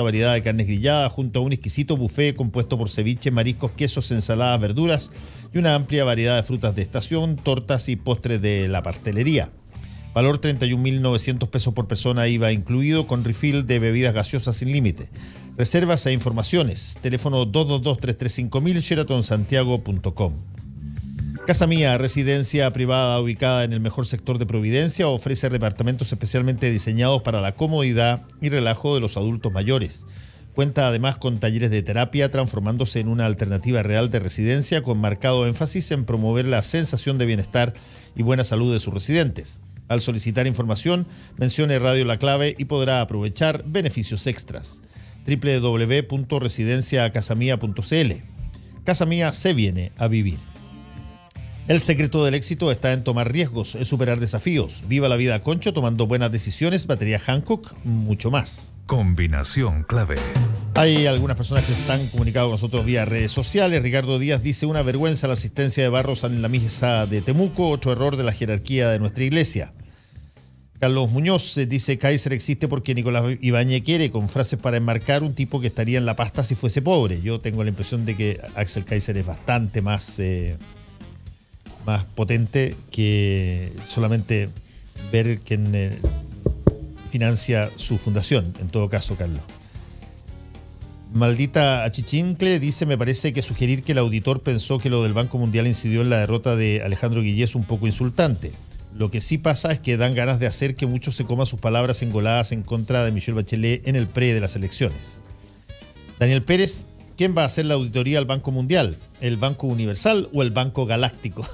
variedad de carnes grilladas junto a un exquisito buffet compuesto por ceviche, mariscos, quesos, ensaladas, verduras y una amplia variedad de frutas de estación, tortas y postres de la pastelería. Valor 31.900 pesos por persona, IVA incluido, con refill de bebidas gaseosas sin límite. Reservas e informaciones, teléfono 222-335.000, sheratonsantiago.com. Casa Mía, residencia privada ubicada en el mejor sector de Providencia, ofrece departamentos especialmente diseñados para la comodidad y relajo de los adultos mayores. Cuenta además con talleres de terapia, transformándose en una alternativa real de residencia con marcado énfasis en promover la sensación de bienestar y buena salud de sus residentes. Al solicitar información, mencione Radio La Clave y podrá aprovechar beneficios extras. www.residenciacasamia.cl. Casa Mía se viene a vivir. El secreto del éxito está en tomar riesgos, es superar desafíos. Viva la vida Concho tomando buenas decisiones. Batería Hankook, mucho más. Combinación clave. Hay algunas personas que se están comunicando con nosotros vía redes sociales. Ricardo Díaz dice: una vergüenza la asistencia de Barros en la misa de Temuco, otro error de la jerarquía de nuestra iglesia. Carlos Muñoz dice: Kaiser existe porque Nicolás Ibáñez quiere, con frases para enmarcar un tipo que estaría en la pasta si fuese pobre. Yo tengo la impresión de que Axel Kaiser es bastante más potente que solamente ver quién financia su fundación, en todo caso, Carlos. Maldita Achichincle dice: me parece que sugerir que el auditor pensó que lo del Banco Mundial incidió en la derrota de Alejandro Guillé es un poco insultante. Lo que sí pasa es que dan ganas de hacer que muchos se coman sus palabras engoladas en contra de Michelle Bachelet en el pre de las elecciones. Daniel Pérez: ¿quién va a hacer la auditoría al Banco Mundial? ¿El Banco Universal o el Banco Galáctico?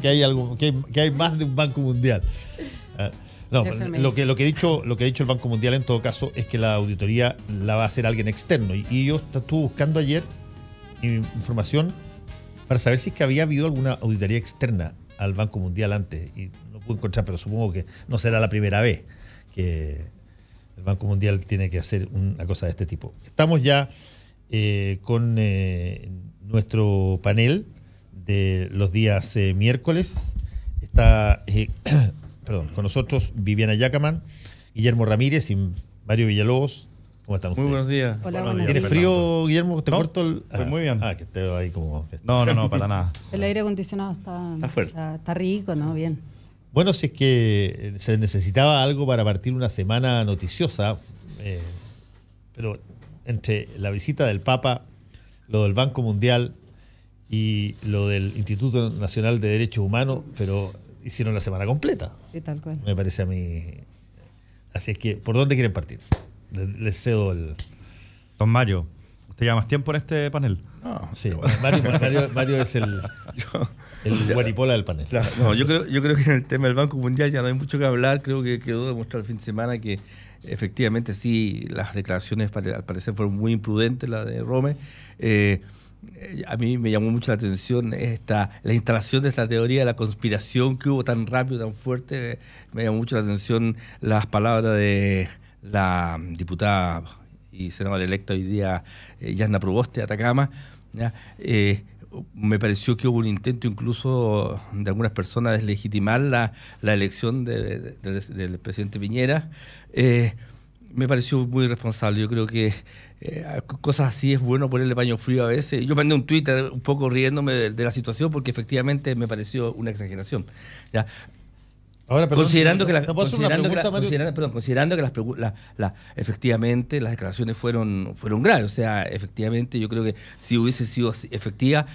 que hay más de un Banco Mundial. No, lo que ha dicho el Banco Mundial en todo caso es que la auditoría la va a hacer alguien externo. Y yo estuve buscando ayer información para saber si es que había habido alguna auditoría externa al Banco Mundial antes. Y no pude encontrar, pero supongo que no será la primera vez que el Banco Mundial tiene que hacer una cosa de este tipo. Estamos ya con nuestro panel de los días miércoles. Está con nosotros Viviana Yacaman, Guillermo Ramírez y Mario Villalobos. ¿Cómo están ustedes? Muy buenos días. Hola, buenos días. ¿Tienes frío, Guillermo? ¿Te no, corto el...? Pues muy bien. Que esté ahí como... No, para nada. El aire acondicionado está fuerte. Está rico, ¿no? Bien. Bueno, si es que se necesitaba algo para partir una semana noticiosa, pero entre la visita del Papa, lo del Banco Mundial y lo del Instituto Nacional de Derechos Humanos, pero hicieron la semana completa. Sí, tal cual. Me parece a mí. Así es que, ¿por dónde quieren partir? Les cedo el... Don Mario, ¿usted lleva más tiempo en este panel? No, sí, Mario es el guaripola del panel. Claro, no, yo creo que en el tema del Banco Mundial ya no hay mucho que hablar. Creo que quedó demostrado el fin de semana que efectivamente sí, las declaraciones al parecer fueron muy imprudentes, la de Rome. A mí me llamó mucho la atención la instalación de esta teoría de la conspiración que hubo tan rápido, tan fuerte. Me llamó mucho la atención las palabras de la diputada y senadora electa hoy día, Yasna Proboste, de Atacama. ¿Ya? Me pareció que hubo un intento incluso de algunas personas de deslegitimar la elección del presidente Piñera. Me pareció muy irresponsable. Yo creo que cosas así es bueno ponerle paño frío a veces. Yo mandé un Twitter un poco riéndome de la situación porque efectivamente me pareció una exageración. ¿Ya? Ahora, perdón, considerando que efectivamente las declaraciones fueron graves, o sea, efectivamente yo creo que si hubiese sido efectiva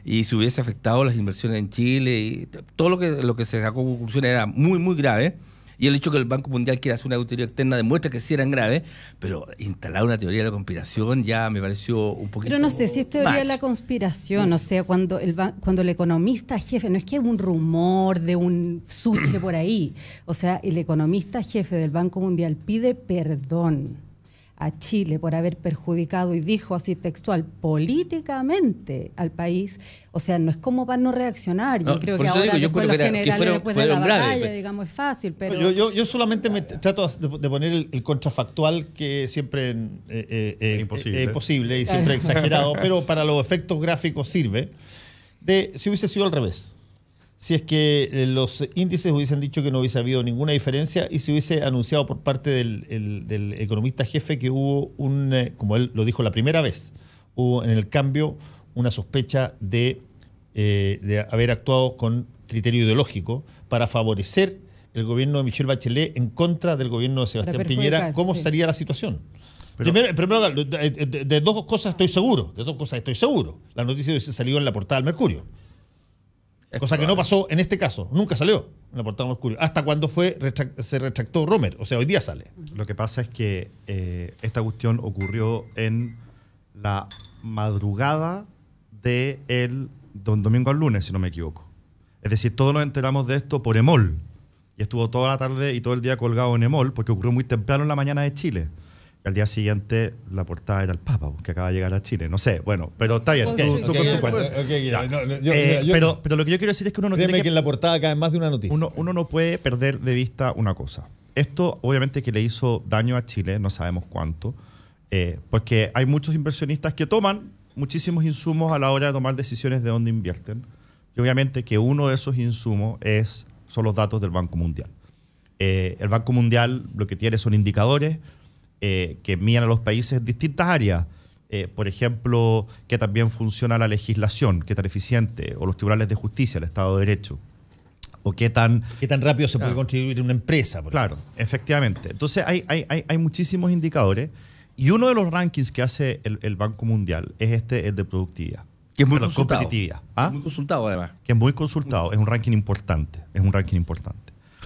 y si hubiese afectado las inversiones en Chile y todo lo que se sacó conclusión era muy muy grave. Y el hecho que el Banco Mundial quiera hacer una auditoría externa demuestra que sí eran graves, pero instalar una teoría de la conspiración ya me pareció un poquito... Pero no sé si es teoría de la conspiración, o sea, cuando el economista jefe, no es que es un rumor de un suche por ahí, o sea, el economista jefe del Banco Mundial pide perdón a Chile por haber perjudicado, y dijo así textual, políticamente al país. O sea, no es como para no reaccionar. Yo creo que ahora después los generales, después de la batalla, digamos, es fácil, pero... Yo solamente me trato de poner el contrafactual, que siempre es imposible y siempre exagerado, pero para los efectos gráficos sirve, de si hubiese sido al revés. si es que los índices hubiesen dicho que no hubiese habido ninguna diferencia y se hubiese anunciado por parte del economista jefe que hubo como él lo dijo la primera vez, hubo en el cambio una sospecha de haber actuado con criterio ideológico para favorecer el gobierno de Michelle Bachelet en contra del gobierno de Sebastián Piñera. ¿Cómo sería la situación? Primero, de dos cosas estoy seguro. La noticia hubiese salido en la portada del Mercurio. Cosa que no pasó en este caso. Nunca salió en la portada del Mercurio. Hasta cuando se retractó Romer. O sea, hoy día sale. Lo que pasa es que esta cuestión ocurrió en la madrugada del domingo al lunes, si no me equivoco. Es decir, todos nos enteramos de esto por EMOL. Y estuvo toda la tarde y todo el día colgado en EMOL porque ocurrió muy temprano en la mañana de Chile. Y al día siguiente la portada era el Papa, que acaba de llegar a Chile. No sé, bueno, pero está bien. Tú con tu cuenta. Pero lo que yo quiero decir es que uno no tiene que en la portada cae más de una noticia. Uno no puede perder de vista una cosa. Esto, obviamente, que le hizo daño a Chile, no sabemos cuánto, porque hay muchos inversionistas que toman muchísimos insumos a la hora de tomar decisiones de dónde invierten. Y obviamente que uno de esos insumos son los datos del Banco Mundial. El Banco Mundial lo que tiene son indicadores que miden a los países en distintas áreas. Por ejemplo, que también funciona la legislación, qué tan eficiente, o los tribunales de justicia, el Estado de Derecho, o qué tan rápido se puede constituir una empresa. Claro, efectivamente. Entonces hay muchísimos indicadores y uno de los rankings que hace el Banco Mundial es el de productividad. Que es muy consultado. Competitividad. Muy consultado, además. Que es muy consultado, es un ranking importante.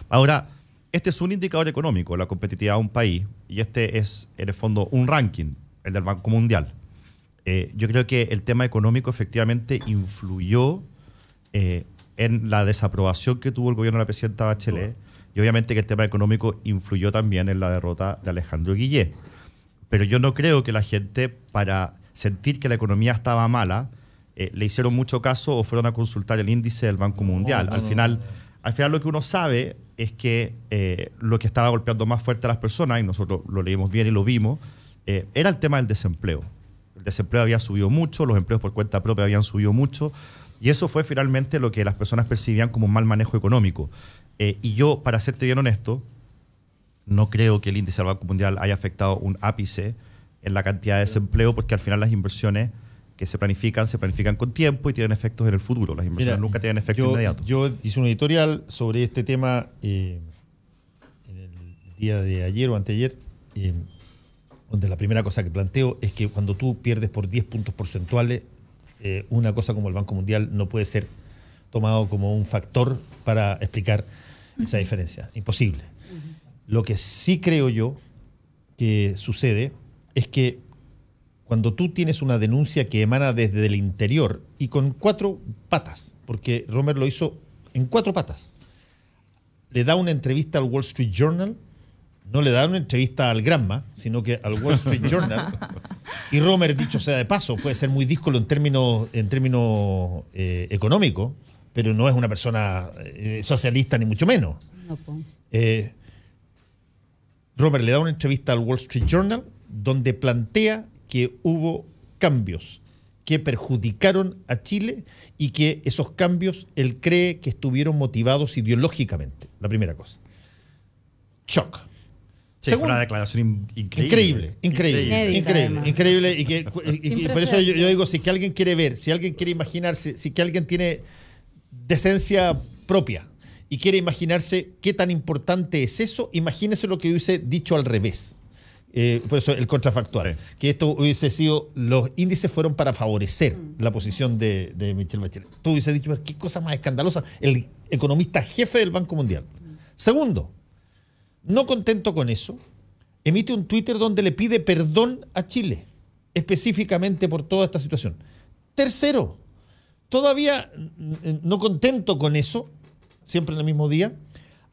Ahora, este es un indicador económico, la competitividad de un país, y este es, en el fondo, un ranking, el del Banco Mundial. Yo creo que el tema económico efectivamente influyó en la desaprobación que tuvo el gobierno de la presidenta Bachelet, y obviamente que el tema económico influyó también en la derrota de Alejandro Guillé. Pero yo no creo que la gente, para sentir que la economía estaba mala, le hicieron mucho caso o fueron a consultar el índice del Banco Mundial. Al final lo que uno sabe es que lo que estaba golpeando más fuerte a las personas, y nosotros lo leímos bien y lo vimos, era el tema del desempleo. El desempleo había subido mucho, los empleos por cuenta propia habían subido mucho, y eso fue finalmente lo que las personas percibían como un mal manejo económico. Y yo, para serte bien honesto, no creo que el índice del Banco Mundial haya afectado un ápice en la cantidad de desempleo, porque al final las inversiones que se planifican con tiempo y tienen efectos en el futuro. Las inversiones nunca tienen efecto inmediato. Yo hice un editorial sobre este tema en el día de ayer o anteayer, donde la primera cosa que planteo es que cuando tú pierdes por 10 puntos porcentuales, una cosa como el Banco Mundial no puede ser tomado como un factor para explicar esa diferencia. Imposible. Lo que sí creo yo que sucede es que cuando tú tienes una denuncia que emana desde el interior y con 4 patas, porque Romer lo hizo en 4 patas, le da una entrevista al Wall Street Journal, no le da una entrevista al Granma, sino que al Wall Street Journal, y Romer, dicho sea de paso, puede ser muy díscolo en términos económicos, pero no es una persona socialista ni mucho menos. No, pues. Romer le da una entrevista al Wall Street Journal donde plantea que hubo cambios que perjudicaron a Chile y que esos cambios él cree que estuvieron motivados ideológicamente. La primera cosa. Shock. Sí, fue una declaración increíble. Increíble. Y por eso yo digo, si que alguien quiere ver, si alguien quiere imaginarse, si que alguien tiene decencia propia y quiere imaginarse qué tan importante es eso, imagínese lo que hubiese dicho al revés. Por eso el contrafactual. Sí. Que esto hubiese sido, los índices fueron para favorecer la posición de Michelle Bachelet. Tú hubiese dicho, qué cosa más escandalosa, el economista jefe del Banco Mundial. Segundo, no contento con eso, emite un Twitter donde le pide perdón a Chile, específicamente por toda esta situación. Tercero, todavía no contento con eso, siempre en el mismo día,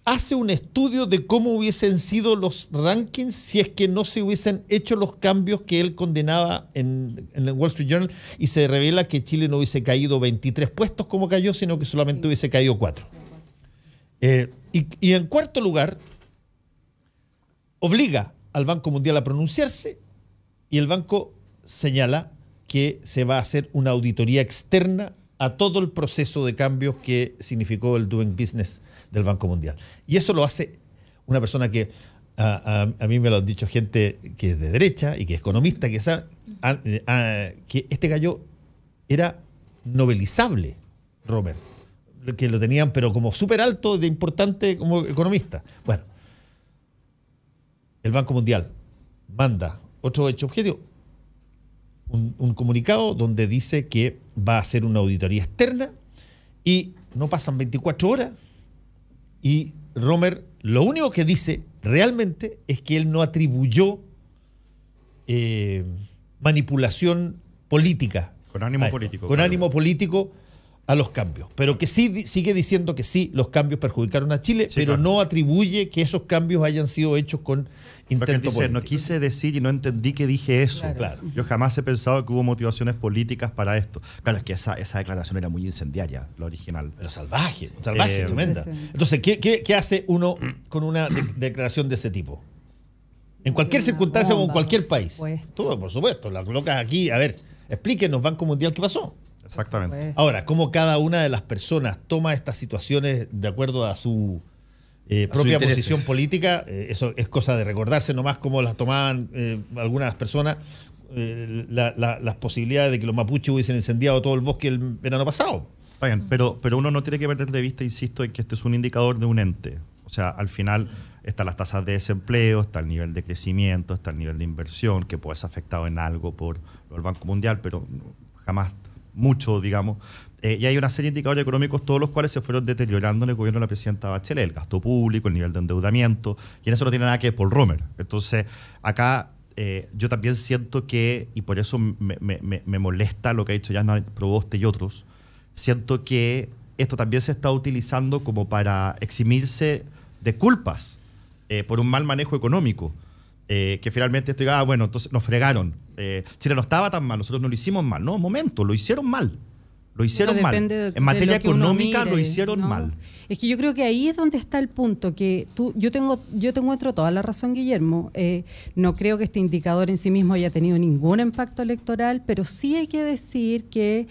hace un estudio de cómo hubiesen sido los rankings si es que no se hubiesen hecho los cambios que él condenaba en el Wall Street Journal, y se revela que Chile no hubiese caído 23 puestos como cayó, sino que solamente hubiese caído 4. Y en cuarto lugar, obliga al Banco Mundial a pronunciarse, y el banco señala que se va a hacer una auditoría externa a todo el proceso de cambios que significó el doing business del Banco Mundial. Y eso lo hace una persona que a mí me lo han dicho gente que es de derecha y que es economista, que sabe que este gallo era novelizable, Romer, que lo tenían pero como súper alto de importante como economista. Bueno, el Banco Mundial manda otro hecho objetivo, un comunicado donde dice que va a hacer una auditoría externa y no pasan 24 horas y Romer lo único que dice realmente es que él no atribuyó manipulación política. Con ánimo político. Con ánimo político a los cambios. Pero que sí sigue diciendo que sí, los cambios perjudicaron a Chile, sí, pero claro, no atribuye que esos cambios hayan sido hechos con intento político. No quise decir y no entendí que dije eso. Claro. Yo jamás he pensado que hubo motivaciones políticas para esto. Claro, es que esa declaración era muy incendiaria, la original. Pero salvaje, tremenda. Entonces, ¿qué hace uno con una declaración de ese tipo? En cualquier circunstancia o en cualquier país. Todo, por supuesto. La colocas aquí. A ver, explíquenos, Banco Mundial, ¿qué pasó? Exactamente. Ahora, cómo cada una de las personas toma estas situaciones de acuerdo a su propia posición política, eso es cosa de recordarse nomás cómo las tomaban algunas personas, las posibilidades de que los mapuches hubiesen incendiado todo el bosque el verano pasado. Está bien, pero uno no tiene que perder de vista, insisto, en que este es un indicador de un ente. O sea, al final están las tasas de desempleo, está el nivel de crecimiento, está el nivel de inversión, que puede ser afectado en algo por el Banco Mundial, pero jamás mucho, digamos. Y hay una serie de indicadores económicos, todos los cuales se fueron deteriorando en el gobierno de la presidenta Bachelet, el gasto público, el nivel de endeudamiento, y en eso no tiene nada que ver Paul Romer. Entonces, acá yo también siento que, y por eso me molesta lo que ha dicho Jasna Proboste y otros, siento que esto también se está utilizando como para eximirse de culpas por un mal manejo económico. Que finalmente esto diga, bueno, entonces nos fregaron. Chile no estaba tan mal, nosotros no lo hicimos mal. No, momento, lo hicieron mal. Lo hicieron mal. En materia económica lo hicieron mal. Es que yo creo que ahí es donde está el punto, que yo te encuentro toda la razón, Guillermo. No creo que este indicador en sí mismo haya tenido ningún impacto electoral, pero sí hay que decir que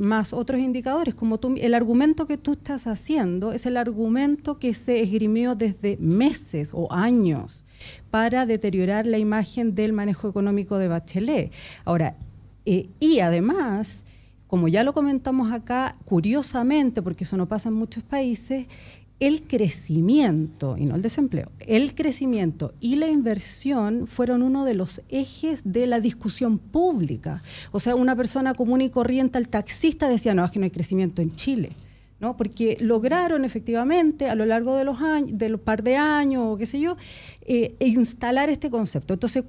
más otros indicadores, como el argumento que tú estás haciendo es el argumento que se esgrimió desde meses o años para deteriorar la imagen del manejo económico de Bachelet. Ahora, y además, como ya lo comentamos acá, curiosamente, porque eso no pasa en muchos países, el crecimiento, y no el desempleo, el crecimiento y la inversión fueron uno de los ejes de la discusión pública. O sea, una persona común y corriente, el taxista, decía, no, es que no hay crecimiento en Chile, ¿no? Porque lograron efectivamente a lo largo de los años, de los par de años o qué sé yo, instalar este concepto. Entonces,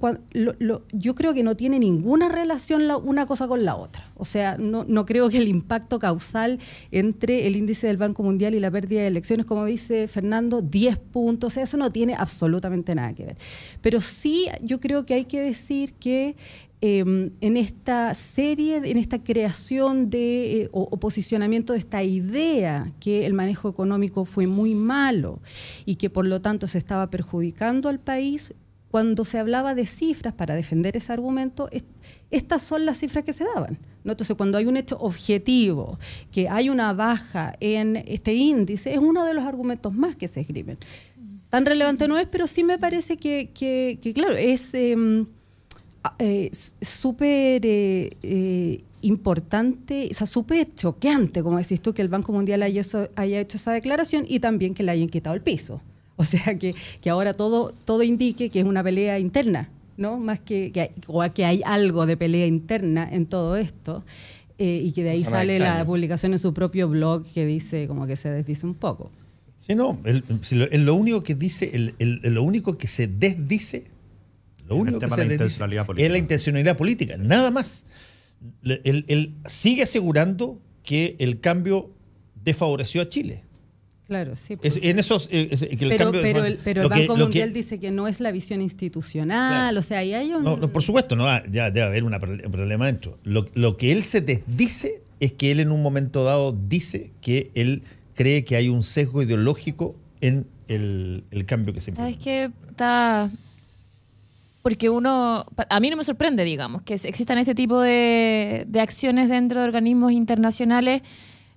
yo creo que no tiene ninguna relación una cosa con la otra. O sea, no creo que el impacto causal entre el índice del Banco Mundial y la pérdida de elecciones, como dice Fernando, 10 puntos, o sea, eso no tiene absolutamente nada que ver. Pero sí, yo creo que hay que decir que en esta serie, en esta creación de o posicionamiento de esta idea que el manejo económico fue muy malo y que por lo tanto se estaba perjudicando al país, cuando se hablaba de cifras para defender ese argumento, estas son las cifras que se daban, ¿no? Entonces, cuando hay un hecho objetivo, que hay una baja en este índice, es uno de los argumentos más que se esgrimen. Tan relevante no es, pero sí me parece que claro, es súper importante, o sea, súper choqueante, como decís tú, que el Banco Mundial haya hecho esa declaración y también que le hayan quitado el piso. O sea, que ahora todo indique que es una pelea interna, ¿no? Más que hay algo de pelea interna en todo esto, y que de ahí sale la publicación en su propio blog que dice, como que se desdice un poco. Sí, no, lo único que dice, lo único que se desdice, lo único que se desdice es la intencionalidad política, nada más. Él sigue asegurando que el cambio desfavoreció a Chile. Claro, sí. Pero el Banco Mundial dice que no es la visión institucional, claro. O sea, ahí hay un... No, por supuesto, no, ya debe haber un problema dentro. Lo que él se desdice es que él en un momento dado dice que él cree que hay un sesgo ideológico en el cambio que se implementa. ¿Sabes qué? Está... porque a mí no me sorprende, digamos, que existan este tipo de acciones dentro de organismos internacionales,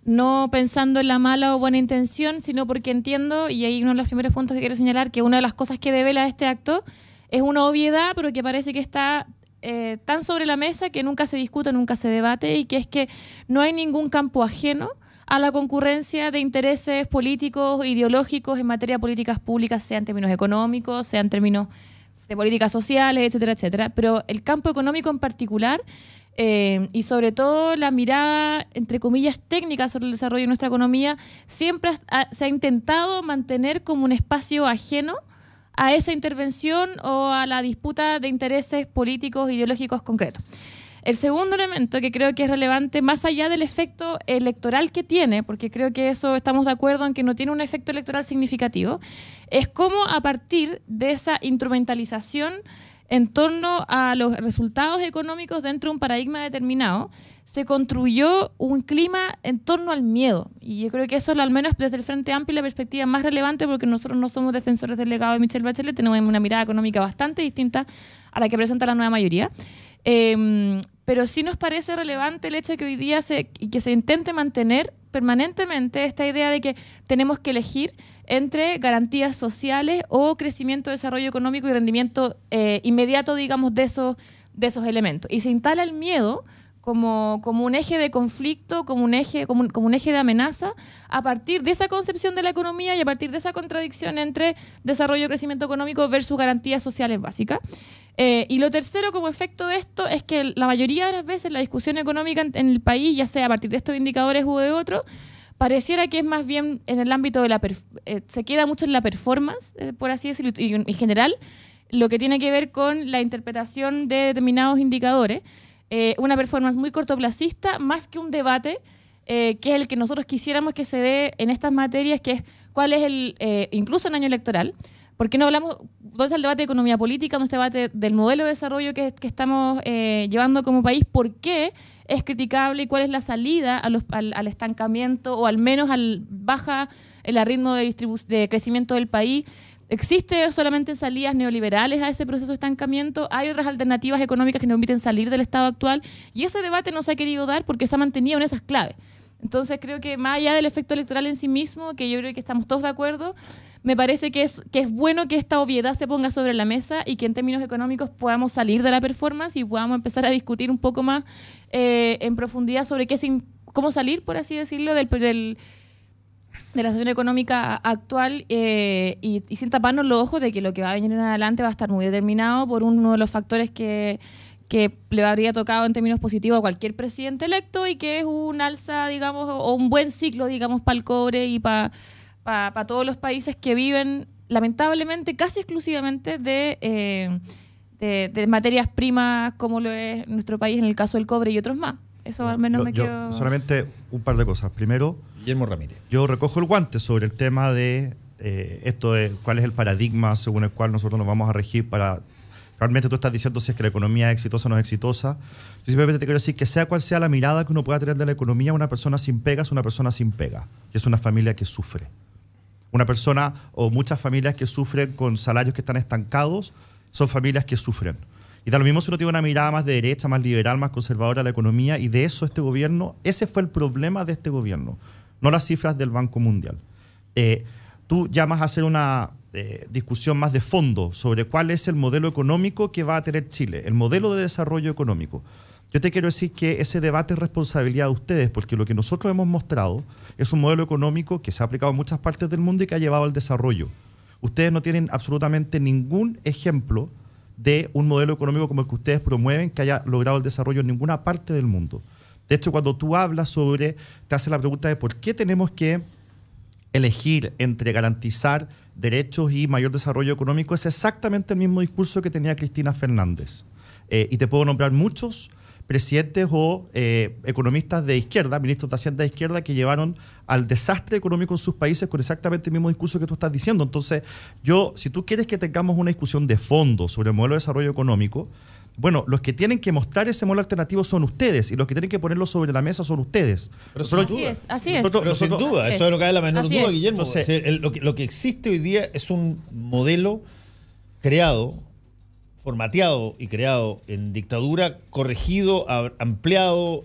no pensando en la mala o buena intención, sino porque entiendo, y ahí uno de los primeros puntos que quiero señalar, que una de las cosas que devela este acto es una obviedad, pero que parece que está tan sobre la mesa que nunca se discute, nunca se debate, y que es que no hay ningún campo ajeno a la concurrencia de intereses políticos, ideológicos en materia de políticas públicas, sea en términos económicos, sea en términos de políticas sociales, etcétera, etcétera. Pero el campo económico en particular, y sobre todo la mirada, entre comillas, técnica sobre el desarrollo de nuestra economía, siempre se ha intentado mantener como un espacio ajeno a esa intervención o a la disputa de intereses políticos, ideológicos concretos. El segundo elemento que creo que es relevante, más allá del efecto electoral que tiene, porque creo que eso estamos de acuerdo en que no tiene un efecto electoral significativo, es cómo a partir de esa instrumentalización en torno a los resultados económicos dentro de un paradigma determinado, se construyó un clima en torno al miedo. Y yo creo que eso, al menos desde el Frente Amplio, la perspectiva más relevante, porque nosotros no somos defensores del legado de Michelle Bachelet, tenemos una mirada económica bastante distinta a la que presenta la nueva mayoría. Pero sí nos parece relevante el hecho de que hoy día que se intente mantener permanentemente esta idea de que tenemos que elegir entre garantías sociales o crecimiento, desarrollo económico y rendimiento inmediato, digamos, de esos elementos. Y se instala el miedo como un eje de conflicto, como un eje de amenaza, a partir de esa concepción de la economía y a partir de esa contradicción entre desarrollo y crecimiento económico versus garantías sociales básicas. Y lo tercero, como efecto de esto, es que la mayoría de las veces la discusión económica en el país, ya sea a partir de estos indicadores u de otros, pareciera que es más bien en el ámbito de se queda mucho en la performance, por así decirlo, y en general, lo que tiene que ver con la interpretación de determinados indicadores, una performance muy cortoplacista, más que un debate, que es el que nosotros quisiéramos que se dé en estas materias, que es cuál es incluso en año electoral. ¿Por qué no hablamos, dónde está el debate de economía política, dónde está el debate del modelo de desarrollo que estamos llevando como país? ¿Por qué es criticable y cuál es la salida al estancamiento o al menos baja el ritmo de crecimiento del país? ¿Existe solamente salidas neoliberales a ese proceso de estancamiento? ¿Hay otras alternativas económicas que nos permiten salir del estado actual? Y ese debate no se ha querido dar porque se ha mantenido en esas claves. Entonces creo que más allá del efecto electoral en sí mismo, que yo creo que estamos todos de acuerdo, me parece que es bueno que esta obviedad se ponga sobre la mesa y que en términos económicos podamos salir de la performance y podamos empezar a discutir un poco más en profundidad sobre cómo salir, por así decirlo, de la situación económica actual y sin taparnos los ojos de que lo que va a venir en adelante va a estar muy determinado por uno de los factores que le habría tocado en términos positivos a cualquier presidente electo y que es un alza, digamos, o un buen ciclo, digamos, para el cobre y para todos los países que viven, lamentablemente, casi exclusivamente de materias primas como lo es nuestro país en el caso del cobre y otros más. Eso al menos me quedo... Solamente un par de cosas. Primero, Guillermo Ramírez. Yo recojo el guante sobre el tema de esto de cuál es el paradigma según el cual nosotros nos vamos a regir para... Realmente tú estás diciendo si es que la economía es exitosa o no es exitosa. Yo simplemente te quiero decir que sea cual sea la mirada que uno pueda tener de la economía, una persona sin pega es una persona sin pega. Y es una familia que sufre. Una persona o muchas familias que sufren con salarios que están estancados son familias que sufren. Y da lo mismo si uno tiene una mirada más de derecha, más liberal, más conservadora a la economía, y de eso este gobierno, ese fue el problema de este gobierno, no las cifras del Banco Mundial. Tú llamas a hacer una discusión más de fondo sobre cuál es el modelo económico que va a tener Chile, el modelo de desarrollo económico. Yo te quiero decir que ese debate es responsabilidad de ustedes, porque lo que nosotros hemos mostrado es un modelo económico que se ha aplicado en muchas partes del mundo y que ha llevado al desarrollo. Ustedes no tienen absolutamente ningún ejemplo de un modelo económico como el que ustedes promueven que haya logrado el desarrollo en ninguna parte del mundo. De hecho, cuando tú hablas te haces la pregunta de por qué tenemos que elegir entre garantizar derechos y mayor desarrollo económico, es exactamente el mismo discurso que tenía Cristina Fernández. Y te puedo nombrar muchos presidentes o economistas de izquierda, ministros de Hacienda de izquierda, que llevaron al desastre económico en sus países con exactamente el mismo discurso que tú estás diciendo. Entonces, si tú quieres que tengamos una discusión de fondo sobre el modelo de desarrollo económico, bueno, los que tienen que mostrar ese modelo alternativo son ustedes y los que tienen que ponerlo sobre la mesa son ustedes. Pero así es. Pero sin duda, eso no cabe la menor duda, Guillermo. Entonces, lo que existe hoy día es un modelo creado formateado y creado en dictadura, corregido, ampliado,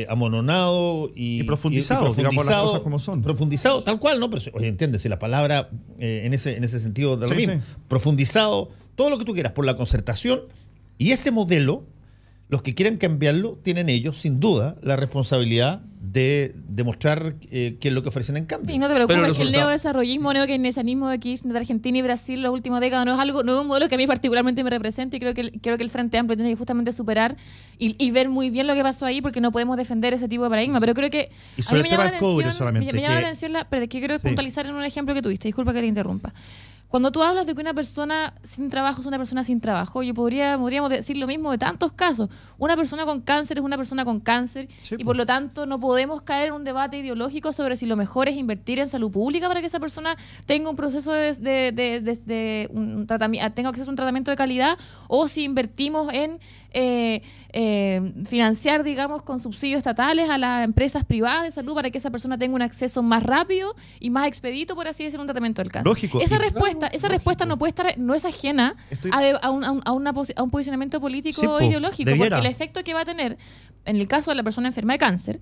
amononado y profundizado, digamos las cosas como son. Profundizado, tal cual, ¿no? Pero, oye, entiéndese, la palabra en ese sentido da lo Sí, mismo. sí. Profundizado, todo lo que tú quieras, por la concertación, y ese modelo, los que quieran cambiarlo, tienen ellos, sin duda, la responsabilidad de demostrar qué es lo que ofrecen en cambio. Y no te preocupes, Pero el que el resultado- neodesarrollismo, neokeynesianismo de Kirchner de Argentina y Brasil en las últimas décadas no es un modelo que a mí particularmente me representa, y creo que el Frente Amplio tiene que justamente superar y ver muy bien lo que pasó ahí, porque no podemos defender ese tipo de paradigma. Pero creo que Y a sobre mí me el tema llama la del cobre atención, solamente, me llama la que- atención pero que quiero Sí. puntualizar en un ejemplo que tuviste, disculpa que te interrumpa. Cuando tú hablas de que una persona sin trabajo es una persona sin trabajo, podríamos decir lo mismo de tantos casos. Una persona con cáncer es una persona con cáncer, Sí, y por lo tanto no podemos caer en un debate ideológico sobre si lo mejor es invertir en salud pública para que esa persona tenga un proceso tenga acceso a un tratamiento de calidad, o si invertimos en financiar, digamos, con subsidios estatales a las empresas privadas de salud para que esa persona tenga un acceso más rápido y más expedito, por así decirlo, a un tratamiento del cáncer. Lógico. Esa Y- respuesta no puede estar, no es ajena Estoy- a un posicionamiento político Sí, po, ideológico, debiera. porque el efecto que va a tener en el caso de la persona enferma de cáncer,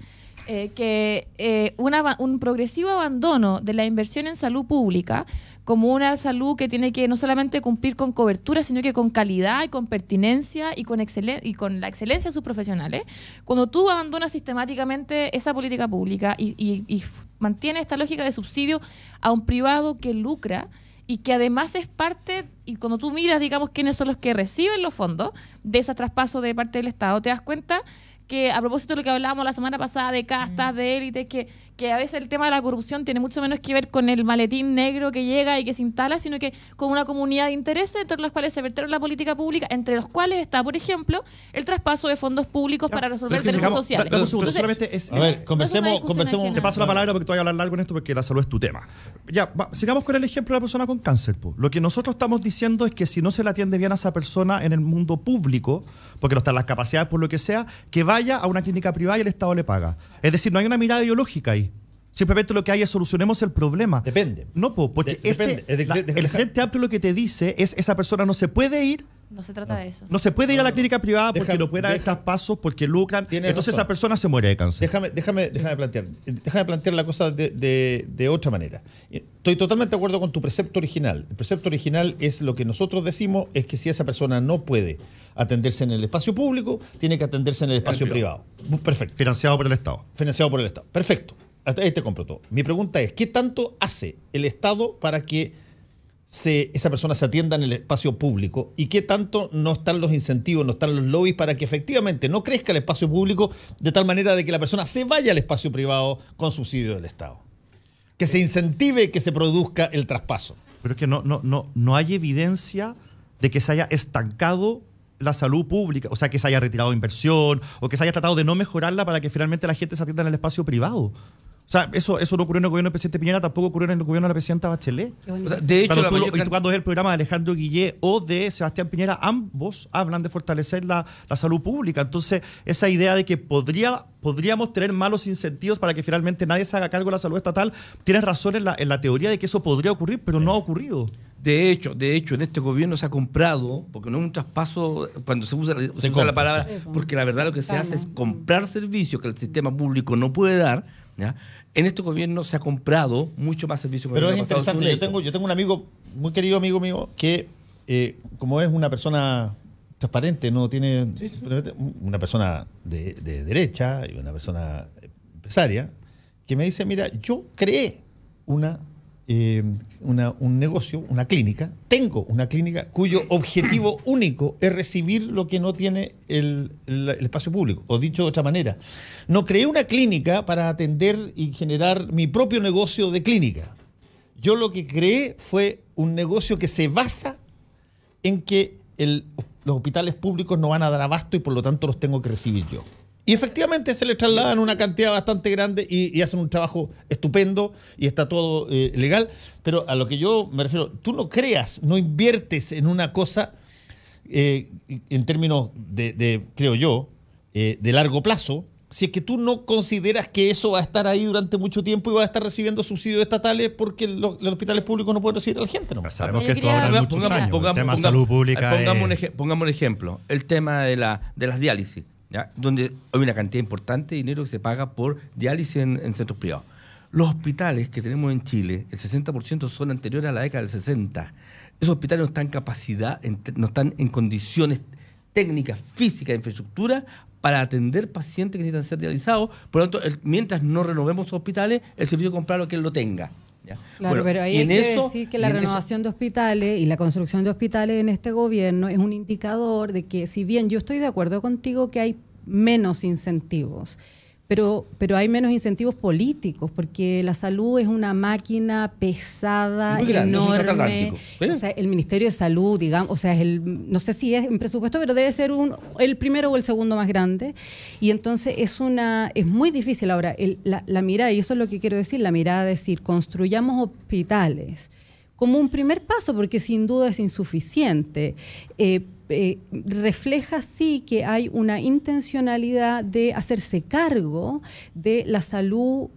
un progresivo abandono de la inversión en salud pública como una salud que tiene que no solamente cumplir con cobertura, sino que con calidad y con pertinencia y con la excelencia de sus profesionales. Cuando tú abandonas sistemáticamente esa política pública y mantienes esta lógica de subsidio a un privado que lucra y que además es parte, y cuando tú miras, digamos, quiénes son los que reciben los fondos de ese traspaso de parte del Estado, te das cuenta que, a propósito de lo que hablábamos la semana pasada de castas, de élites, que a veces el tema de la corrupción tiene mucho menos que ver con el maletín negro que llega y que se instala, sino que con una comunidad de intereses entre los cuales se vertieron la política pública, entre los cuales está, por ejemplo, el traspaso de fondos públicos para resolver Pero es que derechos sigamos- sociales. dame un segundo, Entonces, solamente es- A ver, es- conversemos. Te paso la palabra porque tú vas a hablar largo en esto porque la salud es tu tema. Ya, sigamos con el ejemplo de la persona con cáncer. Po. Lo que nosotros estamos diciendo es que si no se le atiende bien a esa persona en el mundo público, porque no están las capacidades por lo que sea, que vaya a una clínica privada y el Estado le paga. Es decir, no hay una mirada ideológica ahí. Simplemente lo que hay es solucionemos el problema. Depende. No, po, porque Depende. el Frente Amplio lo que te dice es esa persona no se puede ir. no se trata de eso. No se puede ir a la clínica privada porque Déjame- no puede dar traspasos, porque lucran. Tienes Entonces razón. esa persona se muere de cáncer. Déjame plantear la cosa de otra manera. Estoy totalmente de acuerdo con tu precepto original. El precepto original es lo que nosotros decimos, es que si esa persona no puede atenderse en el espacio público, tiene que atenderse en el espacio privado. Perfecto. Financiado por el Estado. Financiado por el Estado. Perfecto. Hasta ahí te compro todo. Mi pregunta es, ¿qué tanto hace el Estado para que esa persona se atienda en el espacio público? ¿Y qué tanto no están los incentivos, no están los lobbies para que efectivamente no crezca el espacio público de tal manera de que la persona se vaya al espacio privado con subsidio del Estado? Que se incentive que se produzca el traspaso. Pero es que no hay evidencia de que se haya estancado la salud pública, o sea, que se haya retirado inversión o que se haya tratado de no mejorarla para que finalmente la gente se atienda en el espacio privado. O sea, eso no ocurrió en el gobierno del presidente Piñera, tampoco ocurrió en el gobierno de la presidenta Bachelet. Qué O bonito. sea, de hecho, Cuando la tú mayor y tú cuando ves el programa de Alejandro Guillé o de Sebastián Piñera, ambos hablan de fortalecer la salud pública. Entonces, esa idea de que podríamos tener malos incentivos para que finalmente nadie se haga cargo de la salud estatal, tienes razón en la teoría de que eso podría ocurrir, pero no ha ocurrido. De hecho, en este gobierno se ha comprado, porque no es un traspaso, cuando se usa compra, la palabra, sí. porque la verdad lo que se hace es comprar servicios que el sistema público no puede dar. ¿Ya? En este gobierno se ha comprado mucho más servicios. que Pero el es año pasado, interesante, es un hecho. yo tengo un amigo, muy querido amigo mío, que como es una persona transparente, no tiene una persona de derecha y una persona empresaria, que me dice, mira, yo creé un negocio, una clínica, tengo una clínica cuyo objetivo único es recibir lo que no tiene el espacio público. O dicho de otra manera, no creé una clínica para atender y generar mi propio negocio de clínica. Yo lo que creé fue un negocio que se basa en que los hospitales públicos no van a dar abasto y por lo tanto los tengo que recibir yo. Y efectivamente se les trasladan una cantidad bastante grande y hacen un trabajo estupendo y está todo legal. Pero a lo que yo me refiero, tú no creas, no inviertes en una cosa en términos creo yo, de largo plazo, si es que tú no consideras que eso va a estar ahí durante mucho tiempo y va a estar recibiendo subsidios estatales porque los hospitales públicos no pueden recibir a la gente, ¿no? Sabemos Yo que esto quería- habrá muchos años. El tema de salud pública Pongamos un ejemplo. El tema de las diálisis, ¿ya? Donde hay una cantidad importante de dinero que se paga por diálisis en centros privados. Los hospitales que tenemos en Chile, el 60% son anteriores a la década del 60. Esos hospitales no están en capacidad, no están en condiciones técnicas, físicas, de infraestructura para atender pacientes que necesitan ser dializados. Por lo tanto, mientras no renovemos los hospitales, el servicio compra lo que él lo tenga. ¿Ya? Claro, Bueno, pero ahí y hay en que eso- decir que y la en eso- renovación de hospitales y la construcción de hospitales en este gobierno es un indicador de que, si bien yo estoy de acuerdo contigo que hay menos incentivos, pero hay menos incentivos políticos, porque la salud es una máquina pesada, Muy grande, es un enorme. transatlántico, ¿sí? O sea, el Ministerio de Salud, digamos, o sea, no sé si es en presupuesto, pero debe ser el primero o el segundo más grande. Y entonces es muy difícil ahora la mirada, y eso es lo que quiero decir, la mirada de decir, construyamos hospitales como un primer paso, porque sin duda es insuficiente. Refleja sí que hay una intencionalidad de hacerse cargo de la salud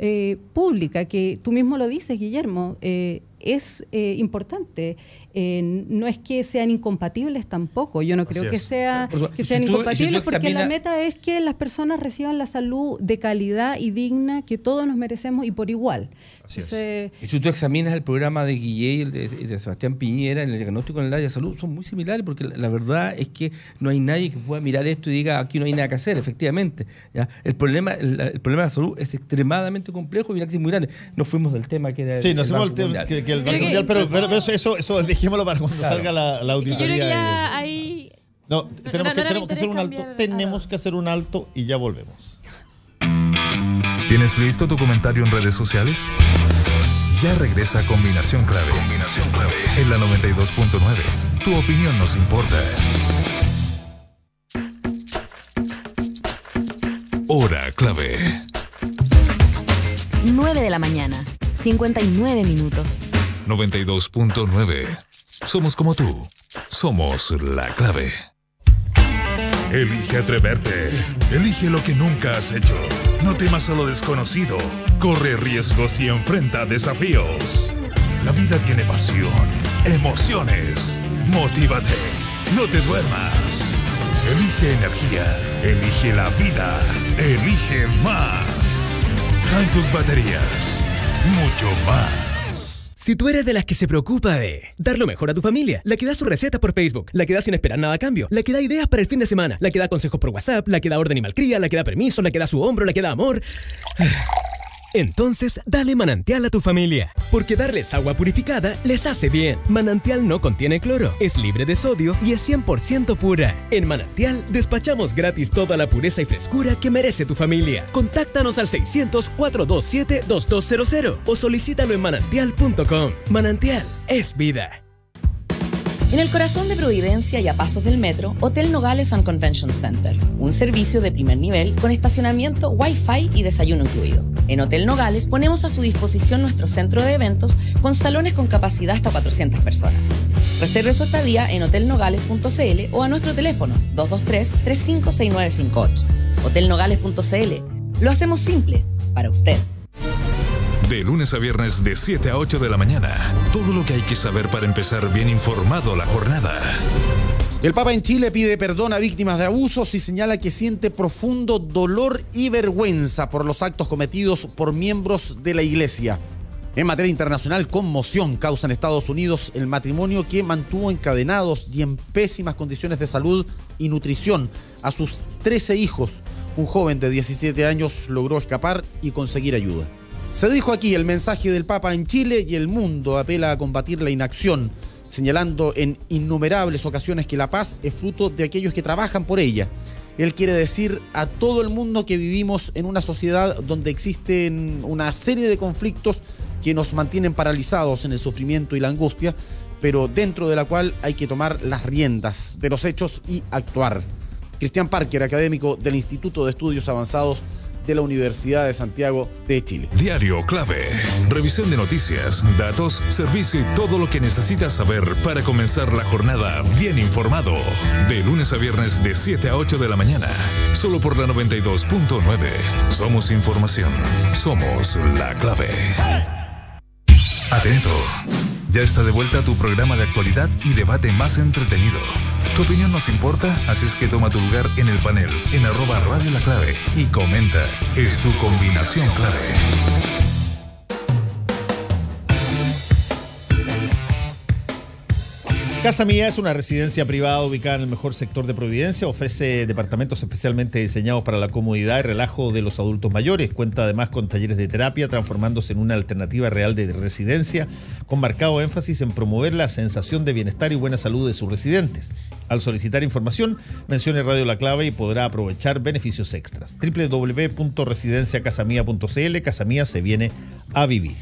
pública, que tú mismo lo dices, Guillermo, es importante. No es que sean incompatibles tampoco. Yo no creo Así que es. sean Si tú incompatibles, porque la examinas- meta es que las personas reciban la salud de calidad y digna que todos nos merecemos y por igual. Así es. Entonces, Y si tú examinas el programa de Guillé y el de Sebastián Piñera en el diagnóstico en el área de salud, son muy similares, porque la verdad es que no hay nadie que pueda mirar esto y diga aquí no hay nada que hacer, efectivamente. ¿Ya? El problema de la salud es extremadamente complejo y una crisis muy grande. Nos fuimos del tema que era Sí, nos fuimos Banco al tema Mundial. que el Creo Banco que Mundial, pero incluso- eso dejémoslo para cuando Claro. salga la Es que auditoría. yo creo que ya ahí... No, tenemos que hacer un alto. cambiar- Tenemos que hacer un alto y ya volvemos. ¿Tienes listo tu comentario en redes sociales? Ya regresa Combinación Clave. En la 92.9. Tu opinión nos importa. Hora clave. 9 de la mañana, 59 minutos. 92.9. Somos como tú. Somos la clave. Elige atreverte. Elige lo que nunca has hecho. No temas a lo desconocido. Corre riesgos y enfrenta desafíos. La vida tiene pasión, emociones. Motívate. No te duermas. Elige energía. Elige la vida. Elige más. Hankook Baterías. Mucho más. Si tú eres de las que se preocupa de dar lo mejor a tu familia, la que da su receta por Facebook, la que da sin esperar nada a cambio, la que da ideas para el fin de semana, la que da consejos por WhatsApp, la que da orden y malcría, la que da permiso, la que da su hombro, la que da amor... Entonces, dale Manantial a tu familia, porque darles agua purificada les hace bien. Manantial no contiene cloro, es libre de sodio y es 100% pura. En Manantial despachamos gratis toda la pureza y frescura que merece tu familia. Contáctanos al 600-427-2200 o solicítalo en manantial.com. Manantial es vida. En el corazón de Providencia y a pasos del metro, Hotel Nogales and Convention Center. Un servicio de primer nivel con estacionamiento, Wi-Fi y desayuno incluido. En Hotel Nogales ponemos a su disposición nuestro centro de eventos con salones con capacidad hasta 400 personas. Reserve su estadía en hotelnogales.cl o a nuestro teléfono 223-356958. Hotelnogales.cl. Lo hacemos simple para usted. De lunes a viernes de 7 a 8 de la mañana. Todo lo que hay que saber para empezar bien informado la jornada. El Papa en Chile pide perdón a víctimas de abusos y señala que siente profundo dolor y vergüenza por los actos cometidos por miembros de la Iglesia. En materia internacional, conmoción causa en Estados Unidos el matrimonio que mantuvo encadenados y en pésimas condiciones de salud y nutrición a sus 13 hijos. Un joven de 17 años logró escapar y conseguir ayuda. Se dijo aquí el mensaje del Papa en Chile y el mundo apela a combatir la inacción, señalando en innumerables ocasiones que la paz es fruto de aquellos que trabajan por ella. Él quiere decir a todo el mundo que vivimos en una sociedad donde existen una serie de conflictos que nos mantienen paralizados en el sufrimiento y la angustia, pero dentro de la cual hay que tomar las riendas de los hechos y actuar. Cristian Parker, académico del Instituto de Estudios Avanzados de la Universidad de Santiago de Chile. Diario Clave. Revisión de noticias, datos, servicio y todo lo que necesitas saber para comenzar la jornada bien informado. De lunes a viernes de 7 a 8 de la mañana. Solo por la 92.9. Somos información. Somos la clave. Atento. Ya está de vuelta tu programa de actualidad y debate más entretenido. Tu opinión nos importa, así es que toma tu lugar en el panel, en @Radio La Clave y comenta. Es tu combinación clave. Casa Mía es una residencia privada ubicada en el mejor sector de Providencia. Ofrece departamentos especialmente diseñados para la comodidad y relajo de los adultos mayores. Cuenta además con talleres de terapia, transformándose en una alternativa real de residencia, con marcado énfasis en promover la sensación de bienestar y buena salud de sus residentes. Al solicitar información, mencione Radio La Clave y podrá aprovechar beneficios extras. www.residenciacasamia.cl. Casa Mía se viene a vivir.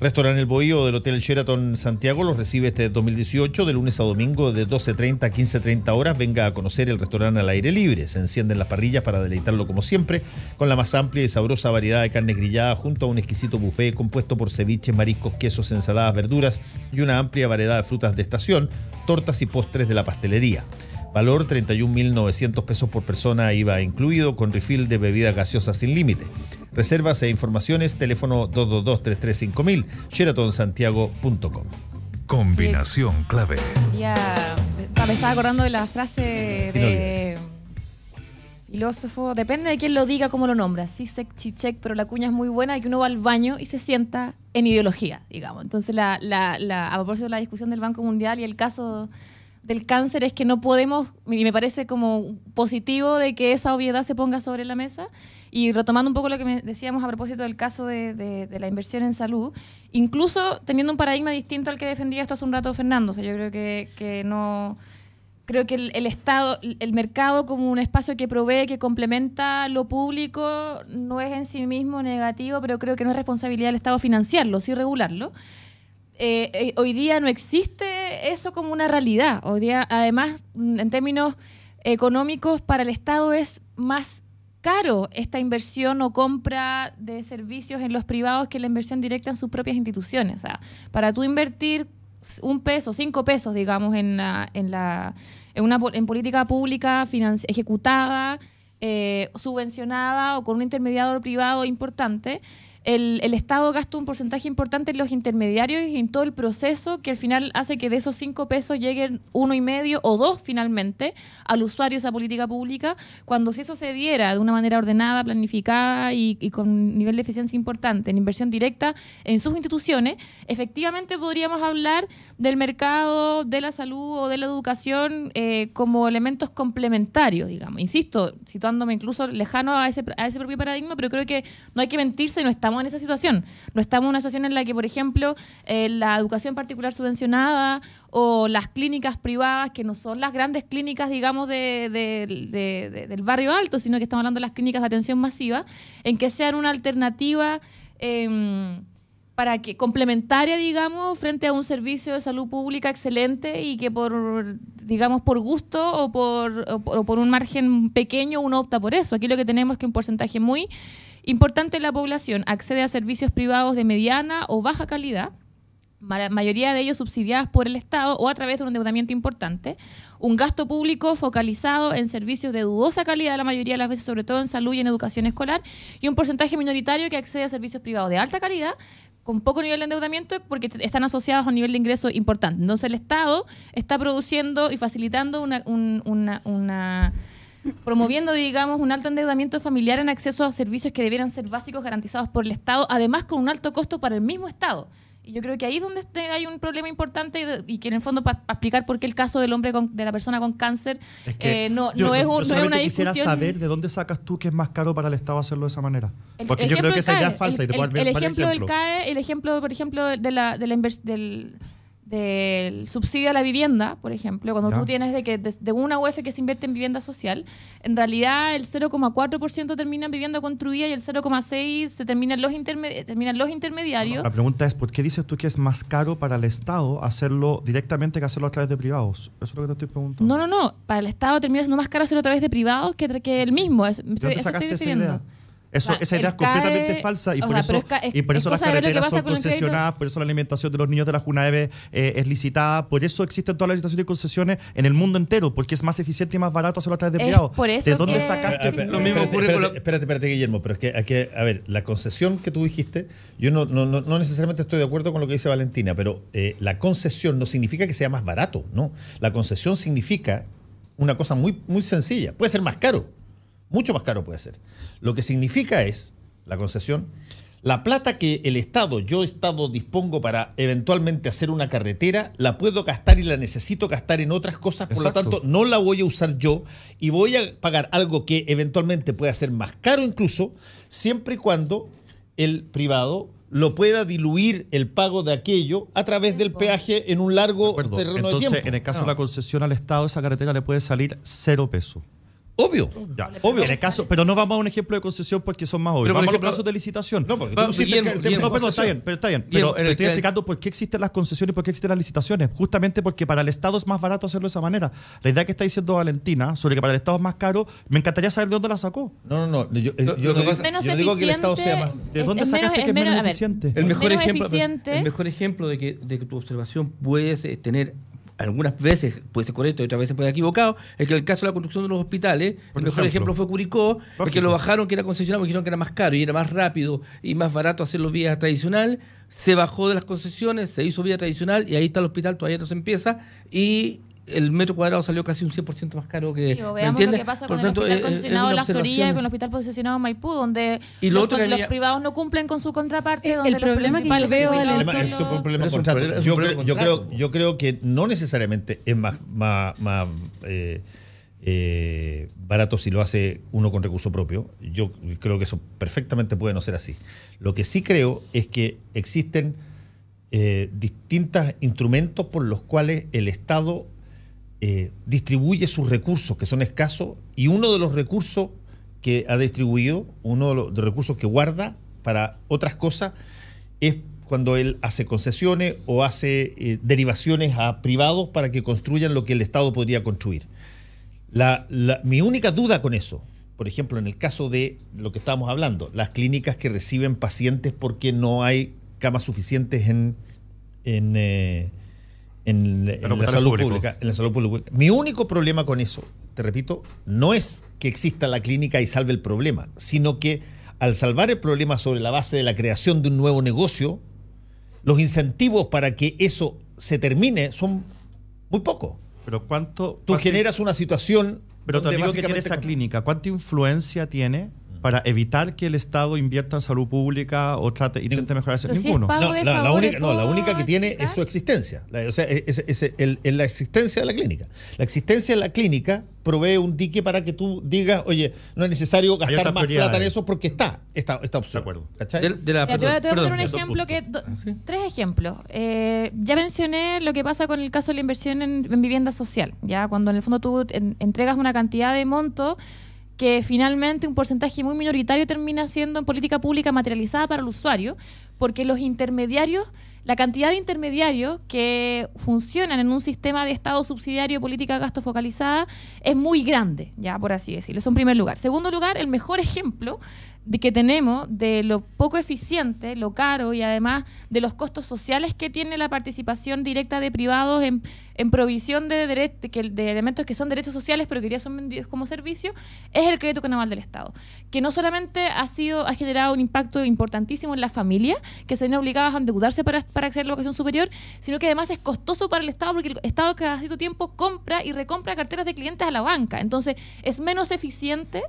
Restaurante El Bohío del Hotel Sheraton Santiago los recibe este 2018 de lunes a domingo de 12:30 a 15:30 horas. Venga a conocer el restaurante al aire libre. Se encienden las parrillas para deleitarlo como siempre, con la más amplia y sabrosa variedad de carne grillada junto a un exquisito buffet compuesto por ceviches, mariscos, quesos, ensaladas, verduras y una amplia variedad de frutas de estación, tortas y postres de la pastelería. Valor 31.900 pesos por persona, IVA incluido, con refill de bebidas gaseosas sin límite. Reservas e informaciones, teléfono 222-335000, sheratonsantiago.com. Combinación clave. Ya, me estaba acordando de la frase de filósofo, depende de quién lo diga, cómo lo nombra, Zizek, Chichek, pero la cuña es muy buena y que uno va al baño y se sienta en ideología, digamos. Entonces, a propósito de la discusión del Banco Mundial y el caso del cáncer, es que no podemos, y me parece como positivo de que esa obviedad se ponga sobre la mesa. Y retomando un poco lo que decíamos a propósito del caso de la inversión en salud, incluso teniendo un paradigma distinto al que defendía esto hace un rato Fernando. O sea, yo creo que no... Creo que el Estado, el mercado como un espacio que provee, que complementa lo público, no es en sí mismo negativo, pero creo que no es responsabilidad del Estado financiarlo, sí regularlo. Hoy día no existe eso como una realidad. Hoy día, además, en términos económicos, para el Estado es más caro esta inversión o compra de servicios en los privados que la inversión directa en sus propias instituciones. O sea, para tú invertir $1, 5 pesos, digamos, en política pública ejecutada, subvencionada o con un intermediador privado importante, el Estado gasta un porcentaje importante en los intermediarios y en todo el proceso, que al final hace que de esos 5 pesos lleguen 1,5 o 2 finalmente al usuario de esa política pública, cuando si eso se diera de una manera ordenada, planificada y con un nivel de eficiencia importante en inversión directa en sus instituciones, efectivamente podríamos hablar del mercado, de la salud o de la educación como elementos complementarios, digamos. Insisto, situándome incluso lejano a ese propio paradigma, pero creo que no hay que mentirse, no estamos en esa situación. No estamos en una situación en la que, por ejemplo, la educación particular subvencionada o las clínicas privadas, que no son las grandes clínicas, digamos, del barrio alto, sino que estamos hablando de las clínicas de atención masiva, en que sean una alternativa para que complementaria, digamos, frente a un servicio de salud pública excelente y que por gusto o por un margen pequeño uno opta por eso. Aquí lo que tenemos es que un porcentaje muy importante de la población accede a servicios privados de mediana o baja calidad, mayoría de ellos subsidiadas por el Estado o a través de un endeudamiento importante, un gasto público focalizado en servicios de dudosa calidad la mayoría de las veces, sobre todo en salud y en educación escolar, y un porcentaje minoritario que accede a servicios privados de alta calidad con poco nivel de endeudamiento porque están asociados a un nivel de ingreso importante. Entonces el Estado está produciendo y facilitando promoviendo, digamos, un alto endeudamiento familiar en acceso a servicios que debieran ser básicos garantizados por el Estado, además con un alto costo para el mismo Estado. Y yo creo que ahí es donde hay un problema importante y que en el fondo para explicar por qué el caso del hombre de la persona con cáncer no es una discusión. Quisiera saber de dónde sacas tú que es más caro para el Estado hacerlo de esa manera. Porque yo creo que esa idea es falsa y te puedo dar varios ejemplos. El ejemplo, por ejemplo, del subsidio a la vivienda, por ejemplo, cuando tú tienes de una UF que se invierte en vivienda social, en realidad el 0,4% termina en vivienda construida y el 0,6% se terminan los intermediarios. La pregunta es, ¿por qué dices tú que es más caro para el Estado hacerlo directamente que hacerlo a través de privados? Eso es lo que te estoy preguntando. No. Para el Estado termina siendo más caro hacerlo a través de privados que el mismo. ¿De dónde sacaste esa idea? Esa idea es completamente falsa y por eso las carreteras son concesionadas, por eso la alimentación de los niños de la Junaeve es licitada, por eso existen todas las licitaciones y concesiones en el mundo entero, porque es más eficiente y más barato hacerlo a través de privados. ¿De dónde sacaste? Lo mismo ocurre con Espérate, Guillermo, pero es que, a ver, la concesión que tú dijiste, yo no necesariamente estoy de acuerdo con lo que dice Valentina, pero la concesión no significa que sea más barato, ¿no? La concesión significa una cosa muy, muy sencilla, puede ser más caro. Mucho más caro puede ser. Lo que significa es, la concesión, la plata que yo Estado dispongo para eventualmente hacer una carretera, la puedo gastar y la necesito gastar en otras cosas, por lo tanto no la voy a usar yo y voy a pagar algo que eventualmente pueda ser más caro incluso, siempre y cuando el privado lo pueda diluir el pago de aquello a través del peaje en un largo terreno de tiempo. Entonces, en el caso de la concesión al Estado, esa carretera le puede salir 0 pesos. Obvio. En el caso, pero no vamos a un ejemplo de concesión porque son más obvios. Vamos a los casos de licitación. No, porque tú está bien. Pero estoy explicando por qué existen las concesiones y por qué existen las licitaciones. Justamente porque para el Estado es más barato hacerlo de esa manera. La idea que está diciendo Valentina sobre que para el Estado es más caro, me encantaría saber de dónde la sacó. No. Yo no digo que el Estado sea más. ¿De dónde sacaste que es menos eficiente? El mejor ejemplo de que tu observación puedes tener. Algunas veces puede ser correcto y otras veces puede ser equivocado, es que el caso de la construcción de los hospitales, el mejor ejemplo fue Curicó, porque lo bajaron que era concesionado, dijeron que era más caro y era más rápido y más barato hacerlo vía tradicional, se bajó de las concesiones, se hizo vía tradicional y ahí está el hospital, todavía no se empieza y el metro cuadrado salió casi un 100% más caro que... Sí, veamos lo que pasa con el hospital concesionado en La Florida y con el hospital concesionado en Maipú, donde los privados no cumplen con su contraparte. El problema que yo veo es un problema de contrato. Yo creo que no necesariamente es más barato si lo hace uno con recurso propio. Yo creo que eso perfectamente puede no ser así. Lo que sí creo es que existen distintos instrumentos por los cuales el Estado distribuye sus recursos que son escasos, y uno de los recursos que ha distribuido, uno de los recursos que guarda para otras cosas, es cuando él hace concesiones o hace derivaciones a privados para que construyan lo que el Estado podría construir. Mi única duda con eso, por ejemplo, en el caso de lo que estábamos hablando, las clínicas que reciben pacientes porque no hay camas suficientes en la salud pública. Mi único problema con eso, te repito, no es que exista la clínica y salve el problema, sino que al salvar el problema sobre la base de la creación de un nuevo negocio, los incentivos para que eso se termine son muy pocos. Pero ¿cuánto? Tú generas una situación... Pero tu amigo que tiene esa clínica, ¿cuánta influencia tiene para evitar que el Estado invierta en salud pública o intente mejorar eso? Ninguno. La única que tiene es su existencia. O sea, es la existencia de la clínica. La existencia de la clínica provee un dique para que tú digas, oye, no es necesario gastar más plata en eso porque está opción. De acuerdo. Te voy a poner un ejemplo, tres ejemplos. Ya mencioné lo que pasa con el caso de la inversión en vivienda social. Ya cuando en el fondo tú entregas una cantidad de monto que finalmente un porcentaje muy minoritario termina siendo en política pública materializada para el usuario, porque los intermediarios, la cantidad de intermediarios que funcionan en un sistema de Estado subsidiario de política de gasto focalizada es muy grande, ya por así decirlo. Eso en primer lugar. Segundo lugar, el mejor ejemplo de que tenemos de lo poco eficiente, lo caro y además de los costos sociales que tiene la participación directa de privados en provisión de elementos que son derechos sociales pero que hoy día son vendidos como servicio, es el crédito naval del Estado, que no solamente ha generado un impacto importantísimo en las familias que se ven obligadas a endeudarse para acceder a la educación superior, sino que además es costoso para el Estado porque el Estado cada cierto tiempo compra y recompra carteras de clientes a la banca, entonces es menos eficiente,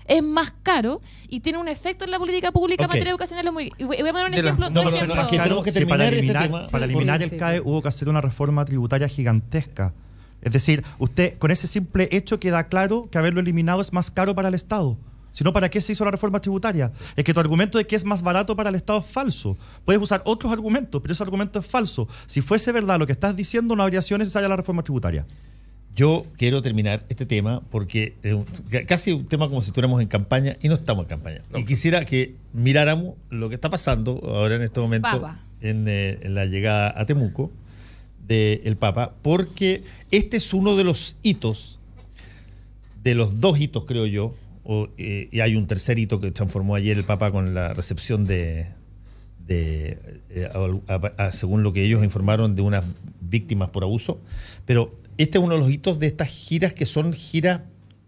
es más caro y tiene un efecto en la política pública en materia educacional. Voy a poner un ejemplo. Para eliminar el CAE hubo que hacer una reforma tributaria gigantesca. Es decir, usted con ese simple hecho queda claro que haberlo eliminado es más caro para el Estado. Si no, ¿para qué se hizo la reforma tributaria? Es que tu argumento de que es más barato para el Estado es falso. Puedes usar otros argumentos, pero ese argumento es falso. Si fuese verdad lo que estás diciendo, no habría sido necesaria la reforma tributaria. Yo quiero terminar este tema porque casi un tema como si estuviéramos en campaña y no estamos en campaña. No. Y quisiera que miráramos lo que está pasando ahora en este momento en la llegada a Temuco del Papa, porque este es uno de los hitos, de los dos hitos creo yo, y hay un tercer hito que transformó ayer el Papa con la recepción según lo que ellos informaron, de unas víctimas por abuso. Pero este es uno de los hitos de estas giras, que son giras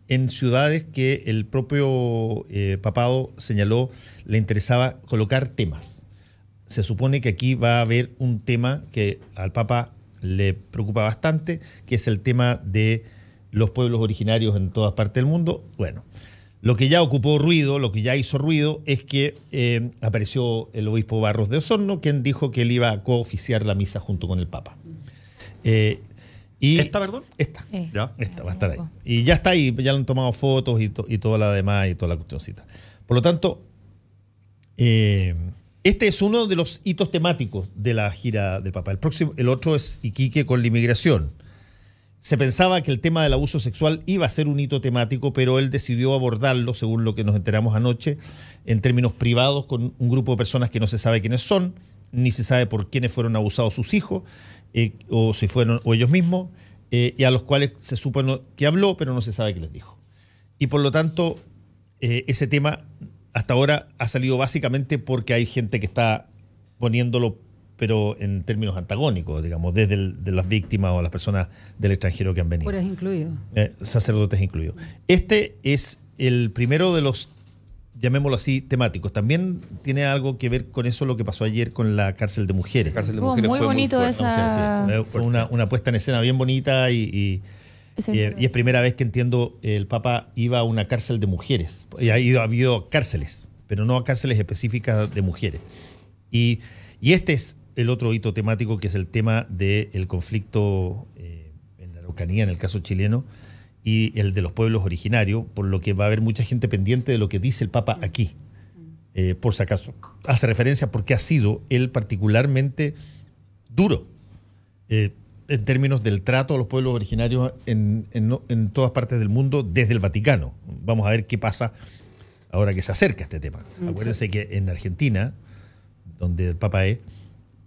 en ciudades que el propio papado señaló le interesaba colocar temas. Se supone que aquí va a haber un tema que al Papa le preocupa bastante, que es el tema de los pueblos originarios en todas partes del mundo. Bueno, lo que ya ocupó ruido, lo que ya hizo ruido, es que apareció el obispo Barros de Osorno, quien dijo que él iba a cooficiar la misa junto con el Papa. ¿Esta, perdón? Esta. Sí. Ya. Esta va a estar ahí. Y ya está ahí, ya le han tomado fotos y toda la demás y toda la cuestioncita. Por lo tanto, este es uno de los hitos temáticos de la gira del Papa. El otro es Iquique con la inmigración. Se pensaba que el tema del abuso sexual iba a ser un hito temático, pero él decidió abordarlo, según lo que nos enteramos anoche, en términos privados, con un grupo de personas que no se sabe quiénes son, ni se sabe por quiénes fueron abusados sus hijos, o si fueron o ellos mismos, y a los cuales se supone que habló, pero no se sabe qué les dijo. Y por lo tanto, ese tema hasta ahora ha salido básicamente porque hay gente que está poniéndolo, pero en términos antagónicos, digamos, desde de las víctimas o las personas del extranjero que han venido. Curas incluidos. Sacerdotes incluidos. Este es el primero de los, llamémoslo así, temáticos. También tiene algo que ver con eso lo que pasó ayer con la cárcel de mujeres. La cárcel de mujeres muy fue bonito muy fuerte. esa... Fue una puesta en escena bien bonita y es primera vez que entiendo el Papa iba a una cárcel de mujeres. Ha habido cárceles, pero no a cárceles específicas de mujeres. Y este es el otro hito temático, que es el tema del conflicto en la Araucanía, en el caso chileno, y el de los pueblos originarios, por lo que va a haber mucha gente pendiente de lo que dice el Papa aquí. Por si acaso hace referencia, porque ha sido él particularmente duro en términos del trato a los pueblos originarios en todas partes del mundo, desde el Vaticano. Vamos a ver qué pasa ahora que se acerca este tema. Acuérdense que en Argentina, donde el Papa es,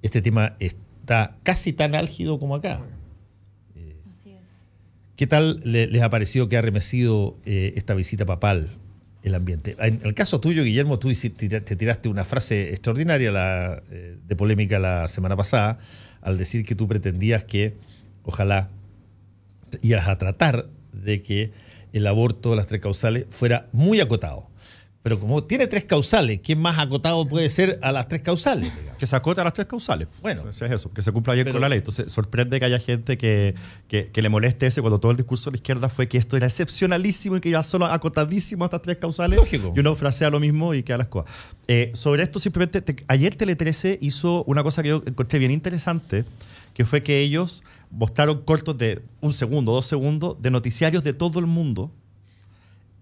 este tema está casi tan álgido como acá. Así es. ¿Qué tal les ha parecido que ha remecido esta visita papal el ambiente? En el caso tuyo, Guillermo, tú te tiraste una frase extraordinaria de polémica la semana pasada, al decir que tú pretendías que ojalá ibas a tratar de que el aborto de las 3 causales fuera muy acotado. Pero como tiene 3 causales, ¿qué más acotado puede ser a las 3 causales? Digamos? Que se acote a las 3 causales. Bueno. Entonces es eso, que se cumpla bien con la ley. Entonces sorprende que haya gente que le moleste ese, cuando todo el discurso de la izquierda fue que esto era excepcionalísimo y que iba solo acotadísimo a estas 3 causales. Lógico. Y uno frasea lo mismo y queda las cosas. Sobre esto simplemente, ayer Tele 13 hizo una cosa que yo encontré bien interesante, que fue que ellos mostraron cortos de 1 segundo, 2 segundos, de noticiarios de todo el mundo.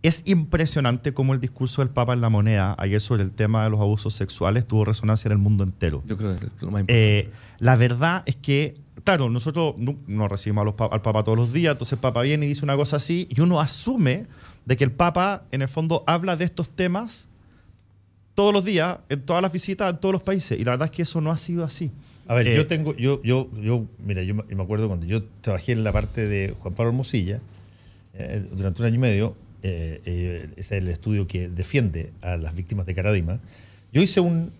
Es impresionante cómo el discurso del Papa en La Moneda ayer sobre el tema de los abusos sexuales tuvo resonancia en el mundo entero. Yo creo que es lo más importante. La verdad es que, claro, nosotros no recibimos al Papa todos los días, entonces el Papa viene y dice una cosa así, y uno asume de que el Papa, en el fondo, habla de estos temas todos los días, en todas las visitas, en todos los países, y la verdad es que eso no ha sido así. A ver, mira, yo me acuerdo cuando yo trabajé en la parte de Juan Pablo Hermosilla, durante 1 año y medio, ese es el estudio que defiende a las víctimas de Caradima. Yo hice un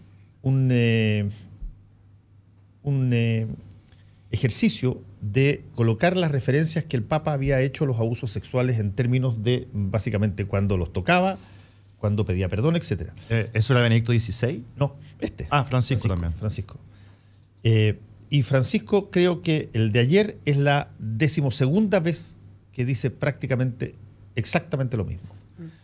ejercicio de colocar las referencias que el Papa había hecho a los abusos sexuales en términos de, básicamente, cuando los tocaba, cuando pedía perdón, etc. ¿Eso era Benedicto XVI? No, Francisco también. Francisco. Y Francisco, creo que el de ayer es la 12ª vez que dice prácticamente exactamente lo mismo.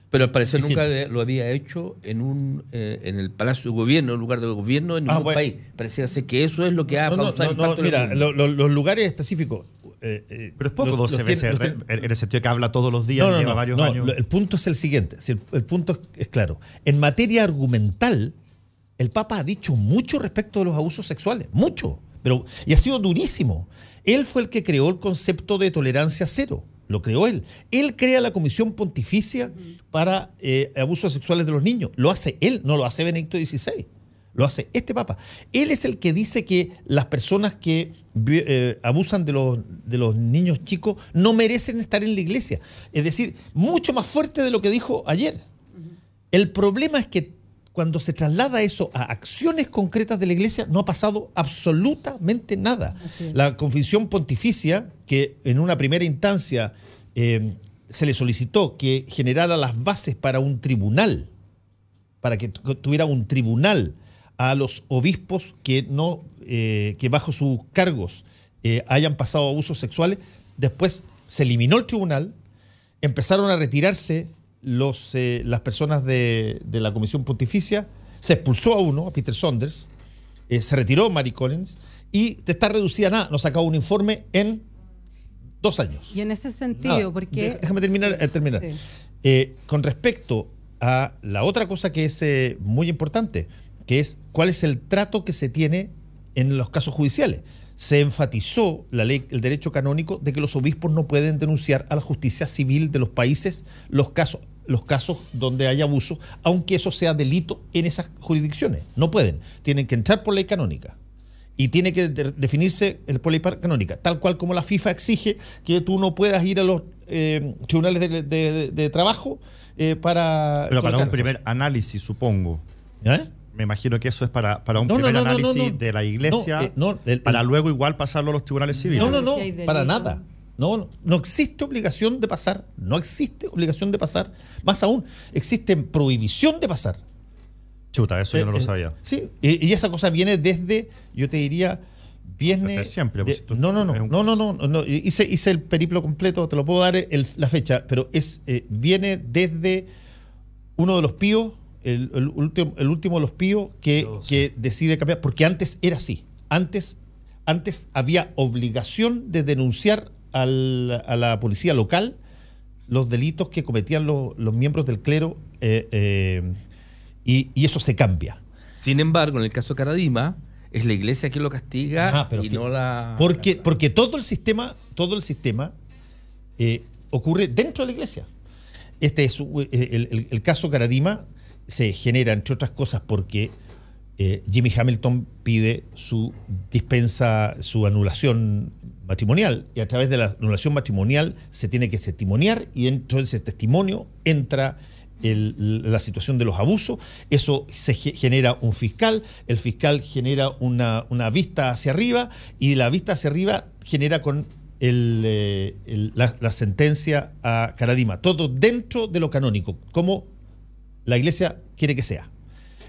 Pero al parecer nunca lo había hecho en el Palacio de Gobierno, en un lugar de gobierno en ningún país. Parecía ser que eso es lo que ha causado impacto. Mira, los lugares específicos. Pero es poco 12 veces, en el sentido que habla todos los días, lleva varios años. El punto es el siguiente. El punto es claro. En materia argumental, el Papa ha dicho mucho respecto de los abusos sexuales. Mucho. Y ha sido durísimo. Él fue el que creó el concepto de tolerancia cero. Lo creó él. Él crea la Comisión Pontificia para abusos sexuales de los niños. Lo hace él, no lo hace Benedicto XVI. Lo hace este Papa. Él es el que dice que las personas que abusan de los niños chicos no merecen estar en la iglesia. Es decir, mucho más fuerte de lo que dijo ayer. El problema es que cuando se traslada eso a acciones concretas de la iglesia, no ha pasado absolutamente nada. La Confesión Pontificia, que en una primera instancia se le solicitó que generara las bases para un tribunal, para que tuviera un tribunal a los obispos que bajo sus cargos hayan pasado abusos sexuales. Después se eliminó el tribunal, empezaron a retirarse las personas de la Comisión Pontificia, se expulsó a uno, a Peter Saunders, se retiró Mary Collins y está reducida a nada. Nos sacó un informe en 2 años. Y en ese sentido, porque... Déjame terminar. Sí. Con respecto a la otra cosa que es muy importante, que es cuál es el trato que se tiene en los casos judiciales. Se enfatizó la ley, el derecho canónico de que los obispos no pueden denunciar a la justicia civil de los países los casos donde hay abuso, aunque eso sea delito en esas jurisdicciones. No pueden. Tienen que entrar por ley canónica. Y tiene que definirse por ley canónica, tal cual como la FIFA exige que tú no puedas ir a los tribunales de trabajo para... Pero para un primer análisis, supongo. Me imagino que eso es para un primer análisis de la iglesia, para luego igual pasarlo a los tribunales civiles. No, para nada. No existe obligación de pasar. No existe obligación de pasar. Más aún, existe prohibición de pasar. Chuta, eso yo no lo sabía. Sí, y esa cosa viene desde, yo te diría, viene... Siempre. No. Hice el periplo completo, te lo puedo dar la fecha, pero viene desde uno de los píos, el último de los píos que decide cambiar, porque antes era así. Antes había obligación de denunciar a la policía local los delitos que cometían los miembros del clero, y eso se cambia. Sin embargo, en el caso de Caradima, es la iglesia quien lo castiga no la... Porque todo el sistema ocurre dentro de la iglesia. Este es el caso Caradima. Se genera, entre otras cosas, porque Jimmy Hamilton pide su anulación matrimonial, y a través de la anulación matrimonial se tiene que testimoniar, y dentro de ese testimonio entra la situación de los abusos. Eso se genera un fiscal, el fiscal genera una vista hacia arriba, y la vista hacia arriba genera con la sentencia a Caradima, todo dentro de lo canónico, como la iglesia quiere que sea.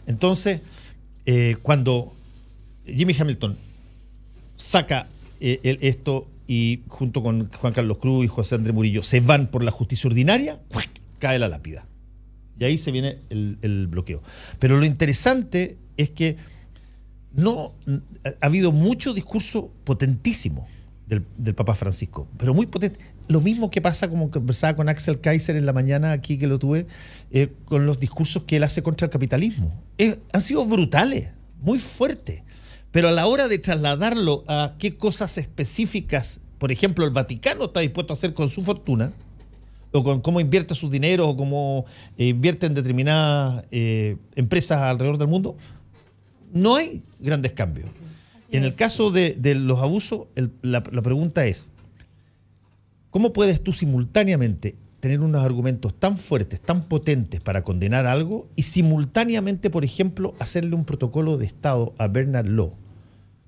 Entonces, cuando Jimmy Hamilton saca esto, y junto con Juan Carlos Cruz y José Andrés Murillo se van por la justicia ordinaria, cae la lápida. Y ahí se viene el bloqueo. Pero lo interesante es que ha habido mucho discurso potentísimo del Papa Francisco, pero muy potente. Lo mismo que pasa, como conversaba con Axel Kaiser en la mañana aquí que lo tuve, con los discursos que él hace contra el capitalismo. Han sido brutales, muy fuertes, pero a la hora de trasladarlo a qué cosas específicas, por ejemplo, el Vaticano está dispuesto a hacer con su fortuna, o con cómo invierte sus dineros, o cómo invierte en determinadas empresas alrededor del mundo, no hay grandes cambios. En el caso de los abusos, la pregunta es, ¿cómo puedes tú simultáneamente tener unos argumentos tan fuertes, tan potentes para condenar algo, y simultáneamente, por ejemplo, hacerle un protocolo de Estado a Bernard Law,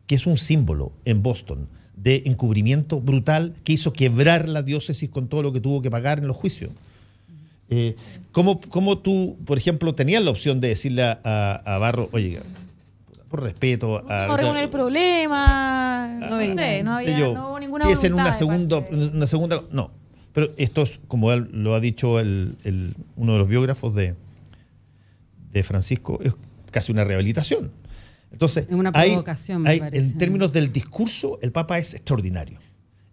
que es un símbolo en Boston de encubrimiento brutal que hizo quebrar la diócesis con todo lo que tuvo que pagar en los juicios? ¿Cómo tú, por ejemplo, tenías la opción de decirle a Barro, oye, por respeto a... No reúne el problema, no hubo ninguna voluntad. En una segunda... No, pero esto es, como él lo ha dicho uno de los biógrafos de Francisco, es casi una rehabilitación. Entonces, una provocación, me parece. En términos del discurso, el Papa es extraordinario.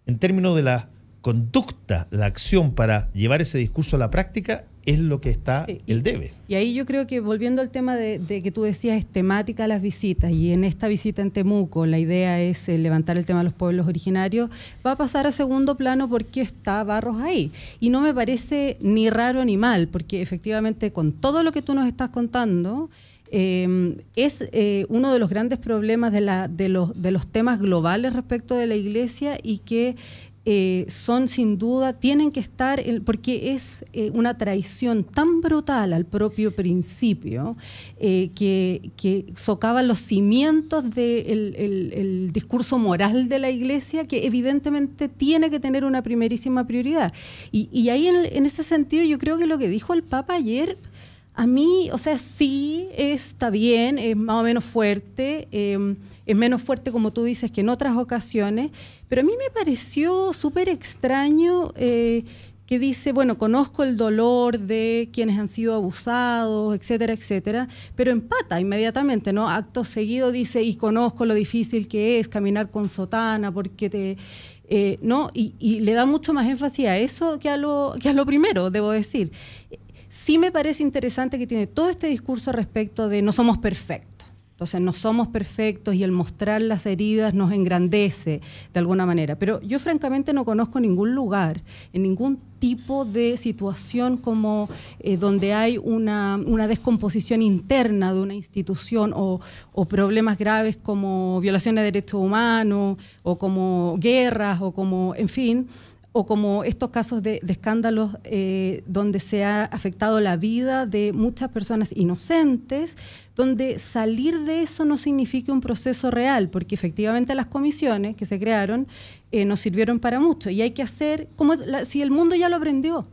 En términos de la conducta, la acción para llevar ese discurso a la práctica, es lo que está el debe. Y ahí yo creo que, volviendo al tema de que tú decías, es temática las visitas, y en esta visita en Temuco la idea es levantar el tema de los pueblos originarios, va a pasar a segundo plano porque está Barros ahí. Y no me parece ni raro ni mal, porque efectivamente con todo lo que tú nos estás contando, es uno de los grandes problemas de los temas globales respecto de la Iglesia, y que son sin duda, tienen que estar, porque es una traición tan brutal al propio principio, que socava los cimientos del discurso moral de la Iglesia, que evidentemente tiene que tener una primerísima prioridad. Y ahí en ese sentido yo creo que lo que dijo el Papa ayer, a mí, o sea, sí está bien, es más o menos fuerte, es menos fuerte, como tú dices, que en otras ocasiones, pero a mí me pareció súper extraño que dice, bueno, conozco el dolor de quienes han sido abusados, etcétera, etcétera, pero empata inmediatamente, ¿no? Acto seguido dice, y conozco lo difícil que es caminar con sotana, porque ¿no? Y le da mucho más énfasis a eso que a lo primero, debo decir. Sí me parece interesante que tiene todo este discurso respecto de no somos perfectos. Entonces no somos perfectos y el mostrar las heridas nos engrandece de alguna manera. Pero yo francamente no conozco ningún lugar, en ningún tipo de situación como donde hay una descomposición interna de una institución o problemas graves como violación de derechos humanos o como guerras o como, en fin, o como estos casos de escándalos donde se ha afectado la vida de muchas personas inocentes, donde salir de eso no significa un proceso real, porque efectivamente las comisiones que se crearon nos sirvieron para mucho, y hay que hacer, si el mundo ya lo aprendió,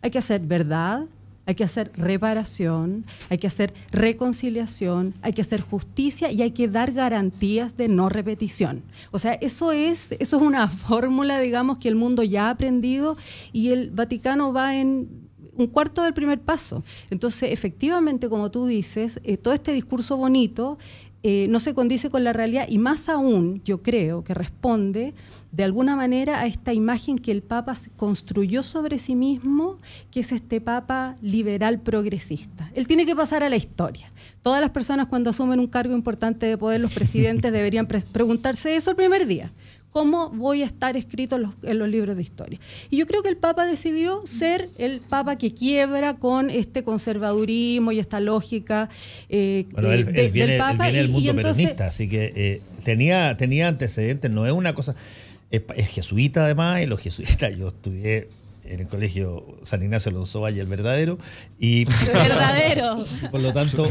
hay que hacer verdad, hay que hacer reparación, hay que hacer reconciliación, hay que hacer justicia y hay que dar garantías de no repetición. O sea, eso es una fórmula, digamos, que el mundo ya ha aprendido, y el Vaticano va en un cuarto del primer paso. Entonces, efectivamente, como tú dices, todo este discurso bonito no se condice con la realidad, y más aún, yo creo que responde de alguna manera a esta imagen que el Papa construyó sobre sí mismo, que es este Papa liberal progresista. Él tiene que pasar a la historia. Todas las personas, cuando asumen un cargo importante de poder, los presidentes deberían preguntarse eso el primer día. ¿Cómo voy a estar escrito en los libros de historia? Y yo creo que el Papa decidió ser el Papa que quiebra con este conservadurismo y esta lógica bueno, él viene del mundo peronista, así que tenía antecedentes, no es una cosa... Es jesuita además, y los jesuitas, yo estudié en el colegio San Ignacio Alonso Valle, el verdadero, y por lo tanto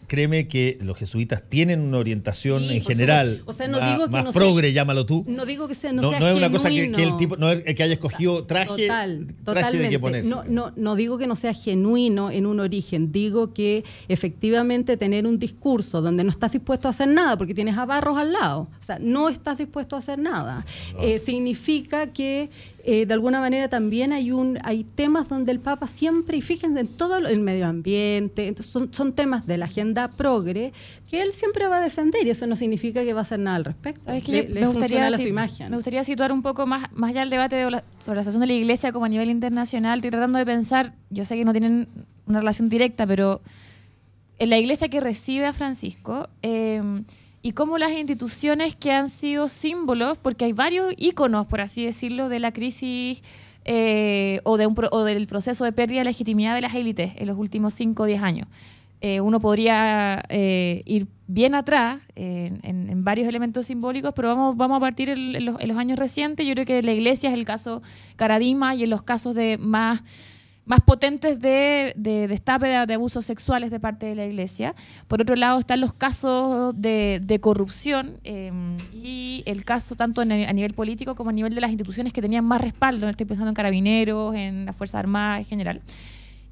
créeme que los jesuitas tienen una orientación en general, o sea, no digo que más no progre, sea, llámalo tú. No digo que sea, no sea es genuino. una cosa que el tipo, no es que haya escogido traje de que ponerse. No digo que no sea genuino en un origen, digo que efectivamente tener un discurso donde no estás dispuesto a hacer nada porque tienes a Barros al lado, o sea, no estás dispuesto a hacer nada, significa que de alguna manera también hay temas donde el Papa siempre, y fíjense en todo el medio ambiente, entonces son temas de la agenda progre que él siempre va a defender, y eso no significa que va a hacer nada al respecto. ¿Sabes qué? Me gustaría situar un poco más allá el debate sobre la situación de la Iglesia como a nivel internacional. Estoy tratando de pensar, yo sé que no tienen una relación directa, pero en la Iglesia que recibe a Francisco, y cómo las instituciones que han sido símbolos, porque hay varios íconos, por así decirlo, de la crisis o del proceso de pérdida de legitimidad de las élites en los últimos 5 o 10 años. Uno podría ir bien atrás en varios elementos simbólicos, pero vamos a partir en los años recientes. Yo creo que la Iglesia es el caso Caradima, y en los casos de más potentes de destape de abusos sexuales de parte de la Iglesia. Por otro lado están los casos de corrupción y el caso tanto a nivel político como a nivel de las instituciones que tenían más respaldo. Estoy pensando en Carabineros, en las Fuerzas Armadas en general.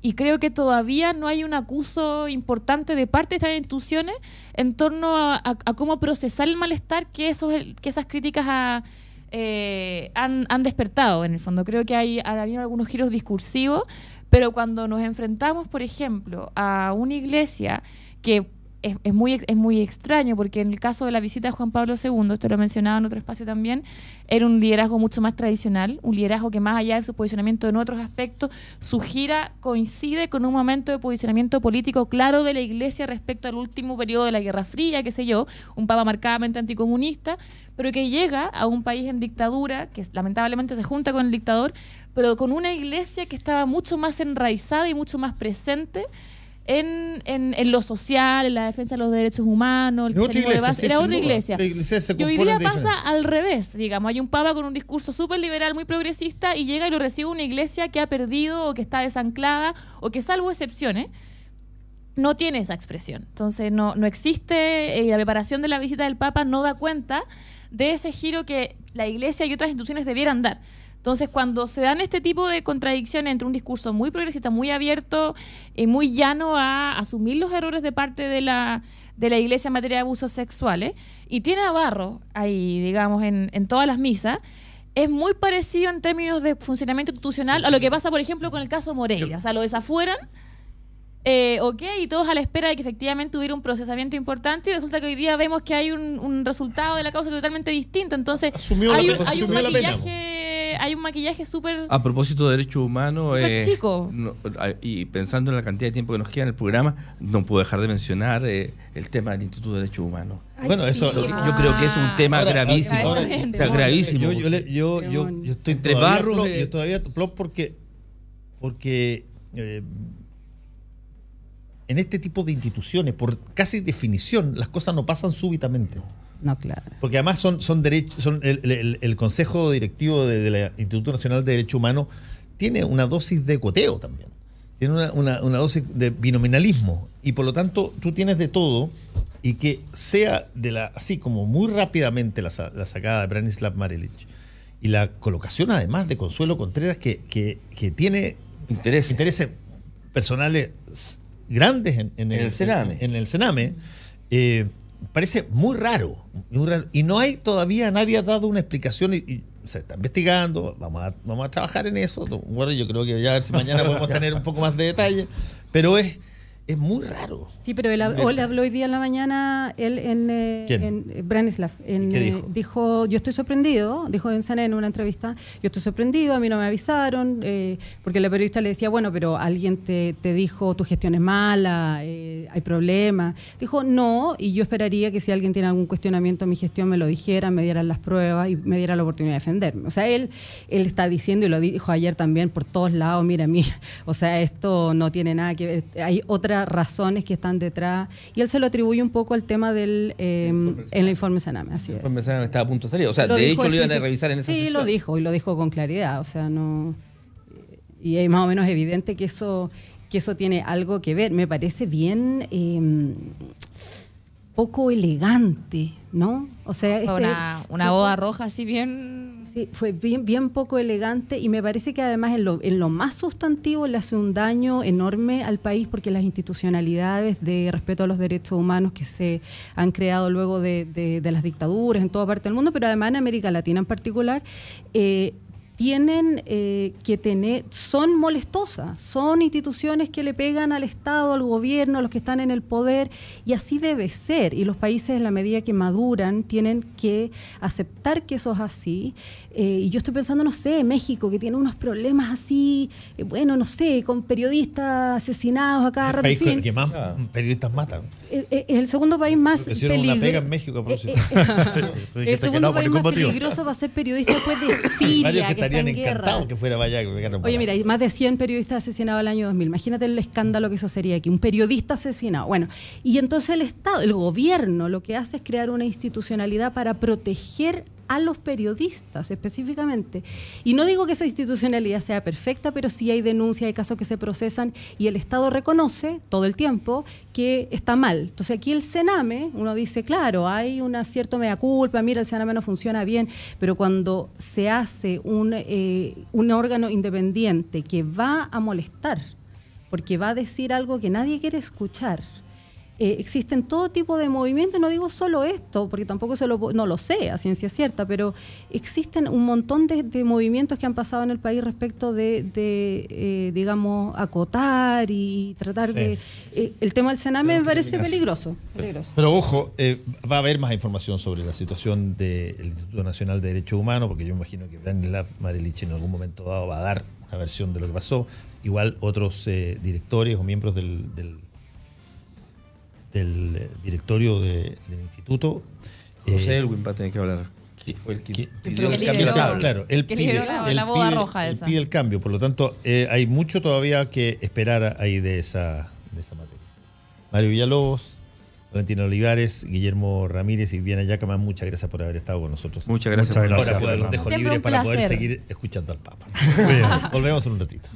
Y creo que todavía no hay un acuso importante de parte de estas instituciones en torno a cómo procesar el malestar que esas críticas han despertado, en el fondo. Creo que ha habido algunos giros discursivos, pero cuando nos enfrentamos, por ejemplo, a una iglesia que es muy extraño, porque en el caso de la visita de Juan Pablo II, esto lo mencionaba en otro espacio también, era un liderazgo mucho más tradicional, un liderazgo que más allá de su posicionamiento en otros aspectos, su gira coincide con un momento de posicionamiento político claro de la Iglesia respecto al último periodo de la Guerra Fría, qué sé yo, un papa marcadamente anticomunista, pero que llega a un país en dictadura, que lamentablemente se junta con el dictador, pero con una Iglesia que estaba mucho más enraizada y mucho más presente en lo social, en la defensa de los derechos humanos, el cristianismo de base. Era otra iglesia. Y hoy día pasa al revés, digamos, hay un papa con un discurso súper liberal, muy progresista, y llega y lo recibe una iglesia que ha perdido o que está desanclada o que, salvo excepciones, no tiene esa expresión. Entonces no existe, la preparación de la visita del papa no da cuenta de ese giro que la iglesia y otras instituciones debieran dar. Entonces, cuando se dan este tipo de contradicciones entre un discurso muy progresista, muy abierto y muy llano a asumir los errores de parte de la Iglesia en materia de abusos sexuales, y tiene a Barro ahí, digamos, en todas las misas, es muy parecido en términos de funcionamiento institucional a lo que pasa, por ejemplo, con el caso Moreira. O sea, lo desafueran, y todos a la espera de que efectivamente hubiera un procesamiento importante, y resulta que hoy día vemos que hay un resultado de la causa totalmente distinto. Entonces, hay un maquillaje súper... A propósito de derechos humanos, chico. Y pensando en la cantidad de tiempo que nos queda en el programa, no puedo dejar de mencionar el tema del Instituto de Derechos Humanos. Bueno, eso yo creo que es un tema gravísimo. Gravísimo. Yo estoy entre todavía Barros, yo todavía plop porque en este tipo de instituciones, por casi definición, las cosas no pasan súbitamente. No, claro. Porque además son derechos, el Consejo Directivo del Instituto Nacional de Derechos Humanos tiene una dosis de coteo también. Tiene una dosis de binominalismo. Y por lo tanto, tú tienes de todo, y que sea así como muy rápidamente la sacada de Branislav Marelich y la colocación además de Consuelo Contreras, que tiene intereses personales grandes en el Sename, parece muy raro, y no hay todavía, nadie ha dado una explicación, y se está investigando, vamos a trabajar en eso. Bueno, yo creo que ya a ver si mañana podemos tener un poco más de detalle, pero es muy raro. Sí, pero él habló hoy día en la mañana, en Branislav. ¿Qué dijo? Yo estoy sorprendido, dijo en CNN en una entrevista, yo estoy sorprendido, a mí no me avisaron, porque la periodista le decía, bueno, pero alguien te dijo, tu gestión es mala, hay problemas. Dijo, no, y yo esperaría que si alguien tiene algún cuestionamiento a mi gestión me lo dijera, me dieran las pruebas y me diera la oportunidad de defenderme. O sea, él está diciendo, y lo dijo ayer también por todos lados, mira, o sea, esto no tiene nada que ver, hay otras razones que están detrás, y él se lo atribuye un poco al tema del en el informe Sename, así es. El informe Sename estaba a punto de salir, o sea, de hecho lo iban a revisar en esa sesión. Sí, lo dijo, y lo dijo con claridad, o sea, no, y es más o menos evidente que eso tiene algo que ver. Me parece bien poco elegante, ¿no? O sea, una boda roja así bien... Sí, fue bien poco elegante, y me parece que además en lo más sustantivo le hace un daño enorme al país, porque las institucionalidades de respeto a los derechos humanos que se han creado luego de las dictaduras en toda parte del mundo, pero además en América Latina en particular, tienen que tener, son molestosas, son instituciones que le pegan al Estado, al gobierno, a los que están en el poder, y así debe ser. Y los países, en la medida que maduran, tienen que aceptar que eso es así. Y yo estoy pensando, no sé, México, que tiene unos problemas así, bueno, no sé, con periodistas asesinados a cada rato. El país que más periodistas matan. Es el segundo país más peligroso. Una pega en México, por el segundo país más peligroso va a ser periodista después de Siria, que estarían encantados que fuera para allá. Oye, mira, hay más de 100 periodistas asesinados el año 2000. Imagínate el escándalo que eso sería aquí, un periodista asesinado. Bueno, y entonces el Estado, el gobierno, lo que hace es crear una institucionalidad para proteger a los periodistas específicamente. Y no digo que esa institucionalidad sea perfecta, pero sí hay denuncias, hay casos que se procesan, y el Estado reconoce todo el tiempo que está mal. Entonces aquí el Sename, uno dice, claro, hay una cierta mea culpa, mira, el Sename no funciona bien, pero cuando se hace un órgano independiente que va a molestar, porque va a decir algo que nadie quiere escuchar, existen todo tipo de movimientos, no digo solo esto, porque tampoco no lo sé a ciencia cierta, pero existen un montón de movimientos que han pasado en el país respecto de digamos, acotar y tratar de... el tema del Sename me parece peligroso. Pero ojo, va a haber más información sobre la situación del Instituto Nacional de Derechos Humanos, porque yo imagino que Branislav Marelich en algún momento dado va a dar una versión de lo que pasó. Igual otros directores o miembros del directorio del instituto. José Elwin va a tener que hablar. ¿Quién fue el que pidió el cambio? Claro, él pide el cambio. Por lo tanto, hay mucho todavía que esperar ahí de esa materia. Mario Villalobos, Valentina Olivares, Guillermo Ramírez y Viviana Yacamán, muchas gracias por haber estado con nosotros. Muchas gracias. Ahora los dejo libres para poder seguir escuchando al Papa. Volvemos en un ratito.